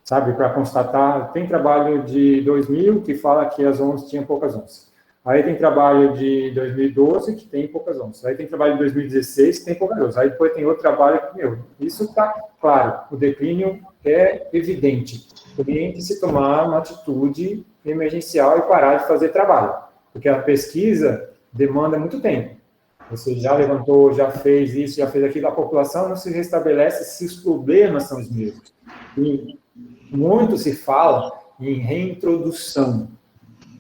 sabe? Para constatar, tem trabalho de 2000 que fala que as onças tinham poucas onças. Aí tem trabalho de 2012 que tem poucas onças. Aí tem trabalho de 2016 que tem poucas onças. Aí depois tem outro trabalho que, isso está claro, o declínio é evidente. Tem que se tomar uma atitude emergencial e parar de fazer trabalho, porque a pesquisa demanda muito tempo. Você já levantou, já fez isso, já fez aquilo, a população não se restabelece se os problemas são os mesmos. E muito se fala em reintrodução,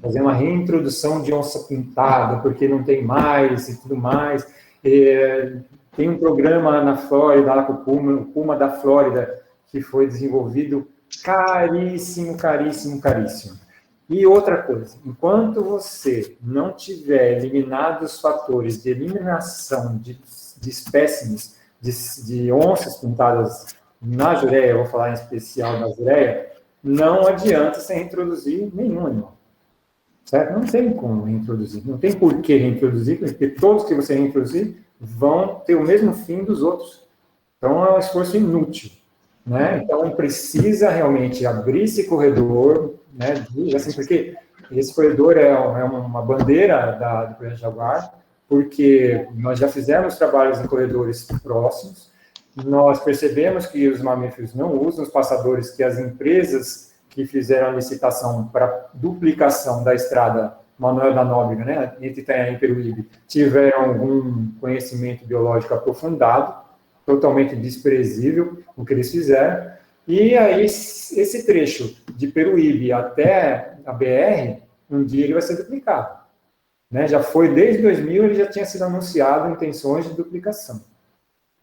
fazer uma reintrodução de onça pintada, porque não tem mais e tudo mais. Tem um programa na Flórida, lá com o Puma da Flórida, que foi desenvolvido caríssimo, caríssimo, caríssimo. E outra coisa, enquanto você não tiver eliminado os fatores de eliminação de espécimes de onças pintadas na Jureia, eu vou falar em especial da Jureia, não adianta você reintroduzir nenhum animal. Certo? Não tem como reintroduzir, não tem por que reintroduzir, porque todos que você reintroduzir vão ter o mesmo fim dos outros. Então, é um esforço inútil, né? Então, precisa realmente abrir esse corredor, né? Assim, porque esse corredor é uma bandeira do Projeto Jaguar, porque nós já fizemos trabalhos em corredores próximos, nós percebemos que os mamíferos não usam os passadores, que as empresas que fizeram a licitação para duplicação da estrada Manuel da Nóbrega, né, entre Itanhaém e Peruíbe, tiveram algum conhecimento biológico aprofundado, totalmente desprezível o que eles fizeram, e aí esse trecho de Peruíbe até a BR, um dia ele vai ser duplicado. Né? Já foi, desde 2000, ele já tinha sido anunciado intenções de duplicação.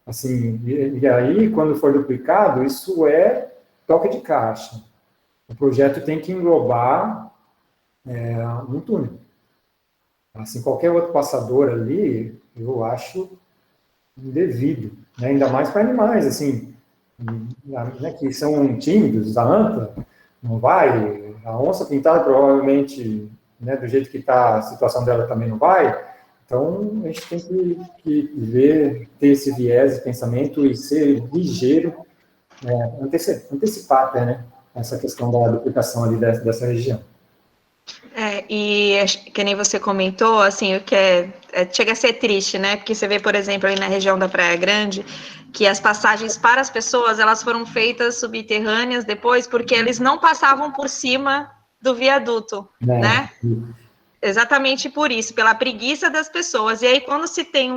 Assim, e aí, quando for duplicado, isso é toque de caixa. O projeto tem que englobar um túnel. Assim, qualquer outro passador ali, eu acho indevido, né? Ainda mais para animais, assim, né, que são tímidos, a anta não vai, a onça pintada provavelmente, né, do jeito que está a situação dela também não vai. Então, a gente tem que ver, ter esse viés de pensamento e ser ligeiro, antecipar até, né? Essa questão da duplicação ali dessa região. E que nem você comentou, assim, o que chega a ser triste, né? Porque você vê, por exemplo, ali na região da Praia Grande, que as passagens para as pessoas, elas foram feitas subterrâneas depois, porque eles não passavam por cima do viaduto, né? Exatamente por isso, pela preguiça das pessoas. E aí, quando se tem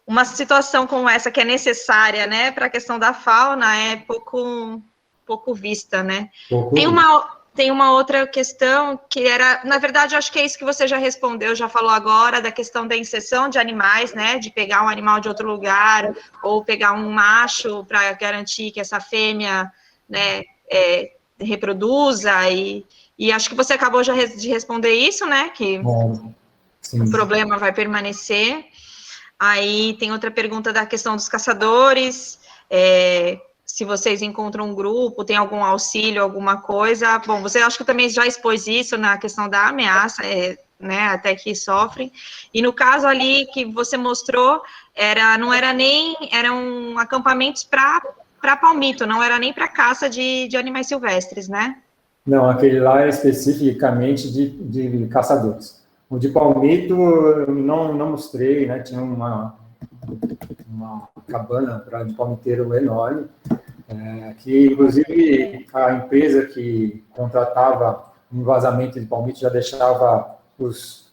uma situação como essa que é necessária, né, para a questão da fauna, é pouco vista, né? Tem uma outra questão que era, na verdade, eu acho que é isso que você já respondeu, já falou agora, da questão da inseção de animais, né, de pegar um animal de outro lugar, ou pegar um macho para garantir que essa fêmea, né, reproduza, e acho que você acabou já de responder isso, né, que o problema vai permanecer. Aí tem outra pergunta da questão dos caçadores, se vocês encontram um grupo, tem algum auxílio, alguma coisa. Bom, você acho que também já expôs isso na questão da ameaça, né, até que sofrem. E no caso ali que você mostrou, eram acampamentos para palmito, não era nem para caça de animais silvestres, né? Não, aquele lá é especificamente de caçadores. O de palmito eu não mostrei, né? Tinha uma cabana de palmiteiro enorme, que inclusive a empresa que contratava um vazamento de palmito já deixava os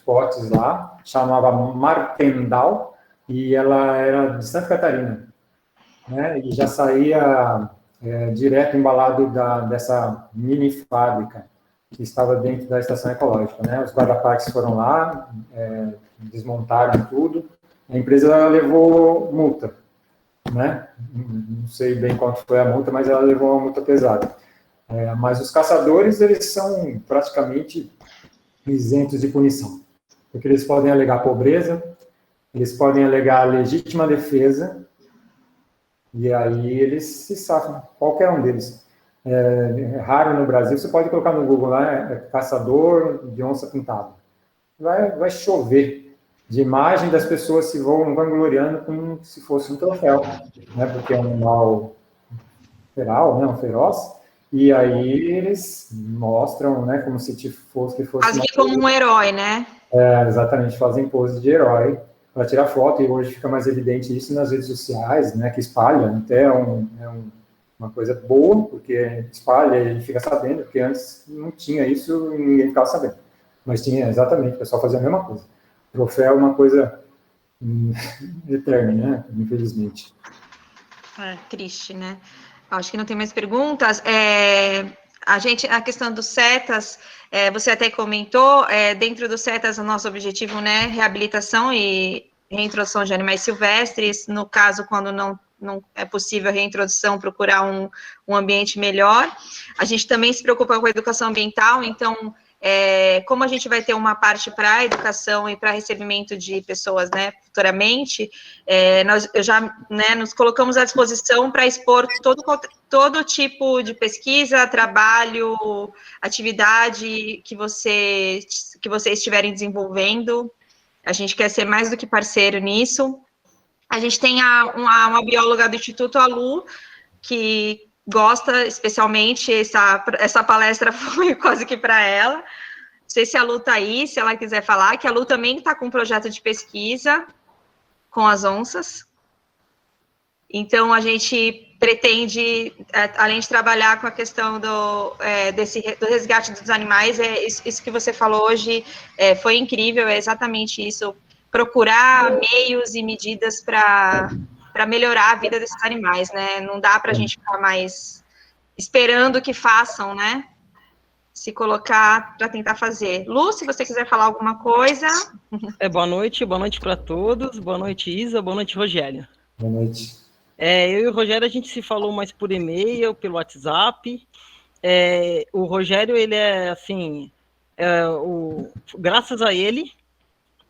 potes lá, chamava Martendal, e ela era de Santa Catarina, né? E já saía direto embalado dessa mini fábrica que estava dentro da estação ecológica, né? Os guarda-parques foram lá, desmontaram tudo. A empresa levou multa, né? Não sei bem quanto foi a multa, mas ela levou uma multa pesada. Mas os caçadores, eles são praticamente isentos de punição, porque eles podem alegar pobreza, eles podem alegar legítima defesa, e aí eles se safam, qualquer um deles. É raro no Brasil, você pode colocar no Google lá, caçador de onça pintada. Vai chover de imagem das pessoas se vangloriando como se fosse um troféu, né? Porque é um animal feral, né? Um feroz, e aí eles mostram, né? Como se fosse Quase que como um herói, né? Exatamente, fazem pose de herói para tirar foto, e hoje fica mais evidente isso nas redes sociais, né? Que espalha, até uma coisa boa, porque espalha e a gente fica sabendo, porque antes não tinha isso e ninguém ficava sabendo. Mas tinha, exatamente, o pessoal fazia a mesma coisa. Troféu é uma coisa eterna, né? Infelizmente. Triste, né? Acho que não tem mais perguntas. A questão dos CETAS, você até comentou, dentro dos CETAS, o nosso objetivo, né, reabilitação e reintrodução de animais silvestres, no caso, quando não é possível a reintrodução, procurar um ambiente melhor. A gente também se preocupa com a educação ambiental, então, como a gente vai ter uma parte para educação e para recebimento de pessoas, né, futuramente, nos colocamos à disposição para expor todo tipo de pesquisa, trabalho, atividade que vocês estiverem desenvolvendo. A gente quer ser mais do que parceiro nisso. A gente tem uma bióloga do Instituto Alu, que gosta especialmente, essa palestra foi quase que para ela. Não sei se a Lu está aí, se ela quiser falar, que a Lu também está com um projeto de pesquisa com as onças. Então, a gente pretende, além de trabalhar com a questão do resgate dos animais, isso que você falou hoje foi incrível, é exatamente isso, procurar meios e medidas para melhorar a vida desses animais, né? Não dá para a gente ficar mais esperando que façam, né? Se colocar para tentar fazer. Lu, se você quiser falar alguma coisa. Boa noite para todos. Boa noite, Isa. Boa noite, Rogério. Boa noite. Eu e o Rogério, a gente se falou mais por e-mail, pelo WhatsApp. O Rogério, ele é assim, graças a ele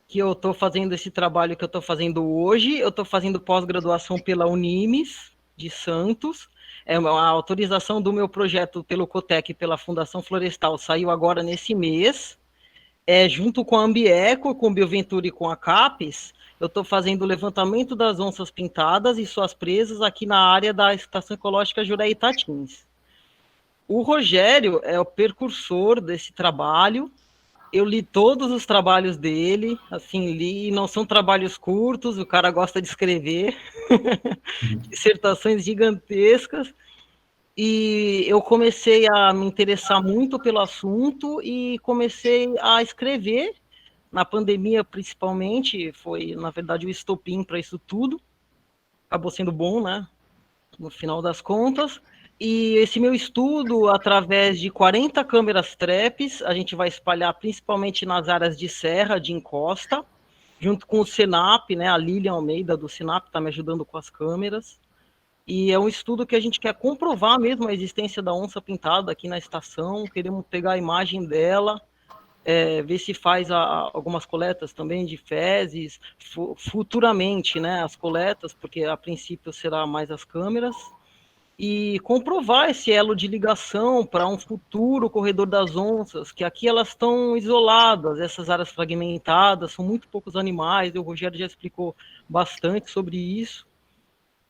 que eu estou fazendo esse trabalho que eu estou fazendo hoje. Eu estou fazendo pós-graduação pela Unimes de Santos. A autorização do meu projeto pelo Cotec e pela Fundação Florestal saiu agora nesse mês. Junto com a Ambieco, com o Bioventura e com a CAPES, eu estou fazendo o levantamento das onças pintadas e suas presas aqui na área da Estação Ecológica Juré Tatins. O Rogério é o precursor desse trabalho. Eu li todos os trabalhos dele, assim, não são trabalhos curtos, o cara gosta de escrever, dissertações gigantescas, e eu comecei a me interessar muito pelo assunto e comecei a escrever, na pandemia principalmente, foi, na verdade, o estopim para isso tudo, acabou sendo bom, né, no final das contas. E esse meu estudo, através de 40 câmeras traps, a gente vai espalhar principalmente nas áreas de serra, de encosta, junto com o Senap, né, a Lilian Almeida do Senap está me ajudando com as câmeras. E é um estudo que a gente quer comprovar mesmo a existência da onça pintada aqui na estação, queremos pegar a imagem dela, ver se faz algumas coletas também de fezes, futuramente, né, as coletas, porque a princípio será mais as câmeras, e comprovar esse elo de ligação para um futuro corredor das onças, que aqui elas estão isoladas, essas áreas fragmentadas, são muito poucos animais, o Rogério já explicou bastante sobre isso.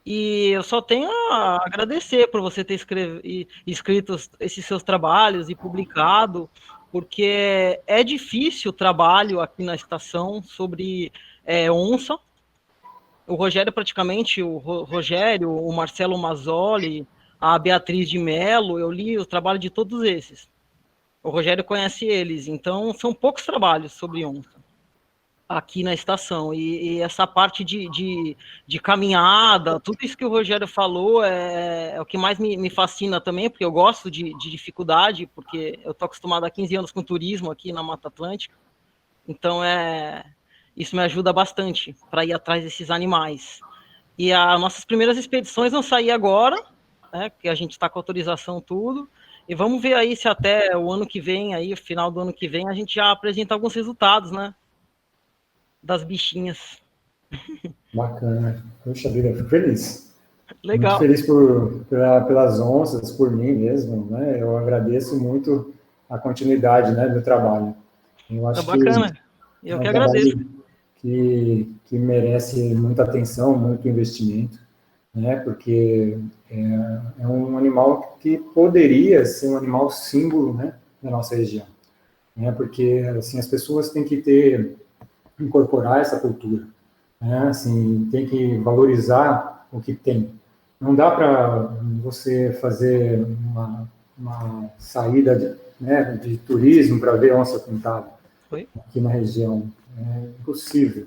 E eu só tenho a agradecer por você ter escrito esses seus trabalhos e publicado, porque é difícil o trabalho aqui na estação sobre onça. O Rogério, praticamente, o Rogério, o Marcelo Mazzoli, a Beatriz de Mello, eu li o trabalho de todos esses. O Rogério conhece eles, então são poucos trabalhos sobre onça aqui na estação, e essa parte de caminhada, tudo isso que o Rogério falou é o que mais me fascina também, porque eu gosto de dificuldade, porque eu estou acostumado há 15 anos com turismo aqui na Mata Atlântica, então isso me ajuda bastante para ir atrás desses animais. E as nossas primeiras expedições vão sair agora, né, que a gente está com autorização tudo, E vamos ver aí se até o ano que vem, aí, final do ano que vem, a gente já apresenta alguns resultados, né? Das bichinhas. Bacana. Puxa vida, eu fico feliz. Muito Legal. feliz pelas onças, por mim mesmo, né? Eu agradeço muito a continuidade, né, do trabalho. Eu É acho que bacana. é Eu um que agradeço. trabalho que merece muita atenção, muito investimento, né? Porque é um animal que poderia ser um animal símbolo, né, da nossa região, né? Porque assim as pessoas têm que incorporar essa cultura, né? Assim, tem que valorizar o que tem. Não dá para você fazer uma saída né, de turismo para ver onça pintada Foi? aqui na região. É impossível.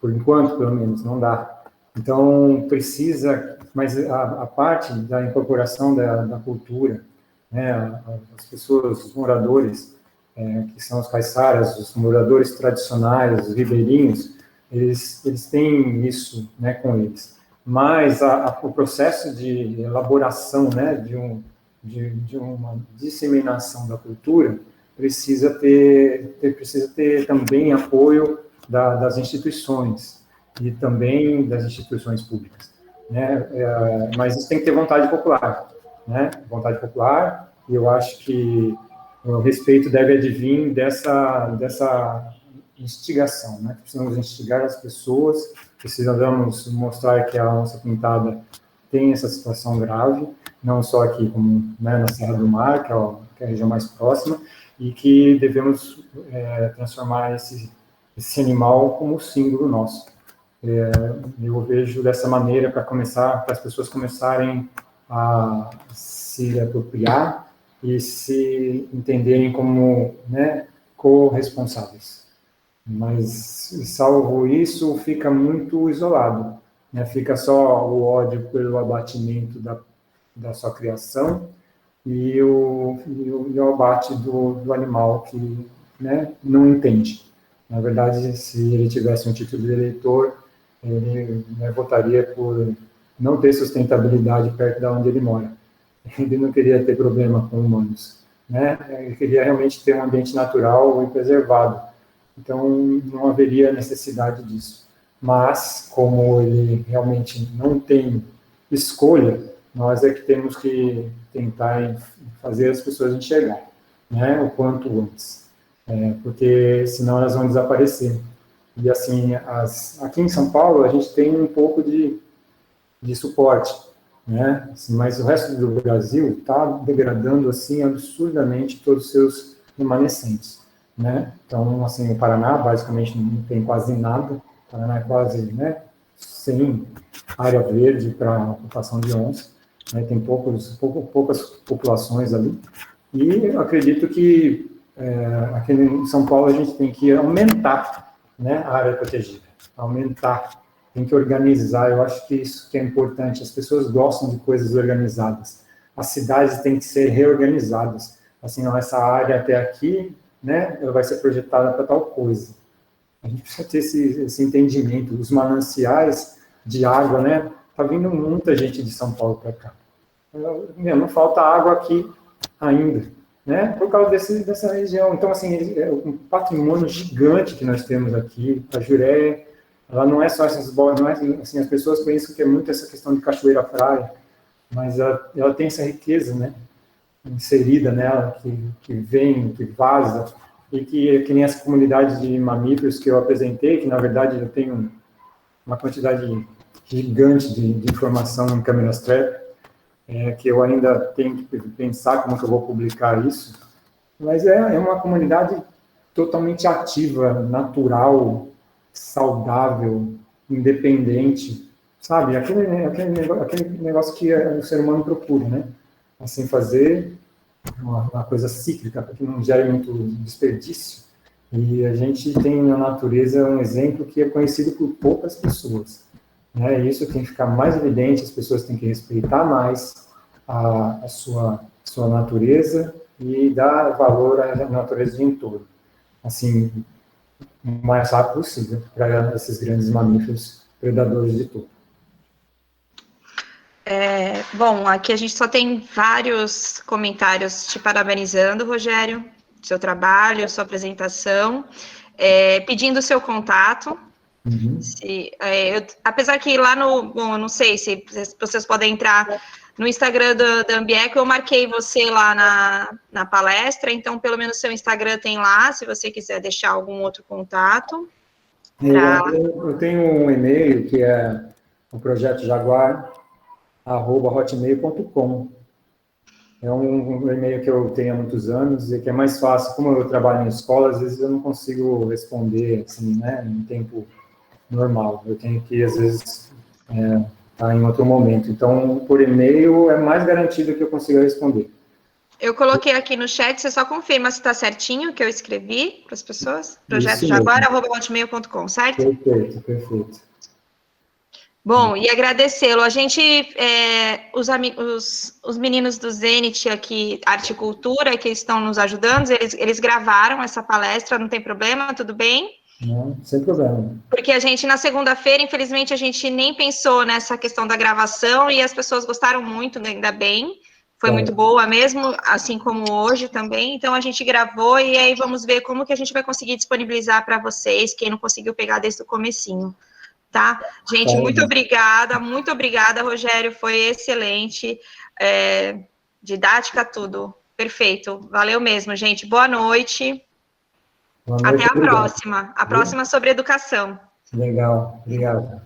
Por enquanto, pelo menos, não dá. Então, precisa, mas a parte da incorporação da cultura, né, as pessoas, os moradores, que são os caiçaras, os moradores tradicionais, os ribeirinhos, eles têm isso, né, com eles. Mas o processo de elaboração, né, de uma disseminação da cultura precisa ter também apoio das instituições e também das instituições públicas, né? Mas isso tem que ter vontade popular, né? Vontade popular, e eu acho que o respeito deve advir dessa instigação, né? Precisamos instigar as pessoas, precisamos mostrar que a onça pintada tem essa situação grave, não só aqui, como né, na Serra do Mar, que é a região mais próxima, e que devemos transformar esse animal como símbolo nosso. Eu vejo dessa maneira para as pessoas começarem a se apropriar e se entenderem como né, corresponsáveis. Mas, salvo isso, fica muito isolado. Né? Fica só o ódio pelo abatimento da sua criação e o abate do animal que né, não entende. Na verdade, se ele tivesse um título de eleitor, ele né, votaria por não ter sustentabilidade perto da onde ele mora. Ele não queria ter problema com humanos. Né? Ele queria realmente ter um ambiente natural e preservado. Então, não haveria necessidade disso. Mas, como ele realmente não tem escolha, nós é que temos que tentar fazer as pessoas enxergar, né, o quanto antes, porque senão elas vão desaparecer. E assim, aqui em São Paulo a gente tem um pouco de suporte, né, assim, mas o resto do Brasil está degradando assim absurdamente todos os seus remanescentes, né. Então, assim, o Paraná basicamente não tem quase nada, o Paraná é quase, né, sem área verde para ocupação de onça, né, tem poucas populações ali, e eu acredito que aqui em São Paulo a gente tem que aumentar né, a área protegida, aumentar, tem que organizar, eu acho que isso que é importante, as pessoas gostam de coisas organizadas, as cidades têm que ser reorganizadas, assim, ó, essa área até aqui, né, ela vai ser projetada para tal coisa, a gente precisa ter esse entendimento, os mananciais de água, né, tá vindo muita gente de São Paulo para cá, não falta água aqui ainda, né? Por causa dessa região. Então, assim, é um patrimônio gigante que nós temos aqui. A Juré, ela não é só essas bolas, não é assim, as pessoas pensam que é muito essa questão de cachoeira-praia, mas ela tem essa riqueza, né? Inserida nela, que vem, que vaza, e que nem essa comunidade de mamíferos que eu apresentei, que na verdade eu tenho uma quantidade gigante de informação em câmeras trap, que eu ainda tenho que pensar como que eu vou publicar isso, mas é uma comunidade totalmente ativa, natural, saudável, independente, sabe? Aquele negócio que o ser humano procura, né? Assim, fazer uma coisa cíclica, para que não gere muito desperdício. E a gente tem na natureza um exemplo que é conhecido por poucas pessoas. Né? Isso tem que ficar mais evidente, as pessoas têm que respeitar mais a sua natureza e dar valor à natureza de entorno. Assim, o mais rápido possível para esses grandes mamíferos predadores de tudo. Bom, aqui a gente só tem vários comentários te parabenizando, Rogério, seu trabalho, sua apresentação, pedindo o seu contato. Uhum. Apesar que lá bom, eu não sei se vocês podem entrar no Instagram da Ambieco, eu marquei você lá na palestra, então pelo menos seu Instagram tem lá, se você quiser deixar algum outro contato. Eu tenho um e-mail que é o projeto jaguar@hotmail.com. É um e-mail que eu tenho há muitos anos e que é mais fácil, como eu trabalho em escola, às vezes eu não consigo responder assim, né, em tempo normal. Eu tenho que, às vezes, estar em outro momento. Então, por e-mail é mais garantido que eu consiga responder. Eu coloquei aqui no chat, você só confirma se está certinho o que eu escrevi para as pessoas? Isso mesmo. projetojaguar@hotmail.com, certo? Perfeito, perfeito. Bom, e agradecê-lo. A gente, os meninos do Zenit aqui, Arte e Cultura, que estão nos ajudando, eles gravaram essa palestra, não tem problema, tudo bem? Não, sem problema. Porque a gente, na segunda-feira, infelizmente, a gente nem pensou nessa questão da gravação e as pessoas gostaram muito, ainda bem. Foi muito boa mesmo, assim como hoje também. Então, a gente gravou e aí vamos ver como que a gente vai conseguir disponibilizar para vocês, quem não conseguiu pegar desde o comecinho. Tá? Gente, muito obrigada, Rogério, foi excelente, didática, tudo, perfeito, valeu mesmo, gente, boa noite, Boa noite, até a obrigado. próxima, sobre educação. Legal, obrigado.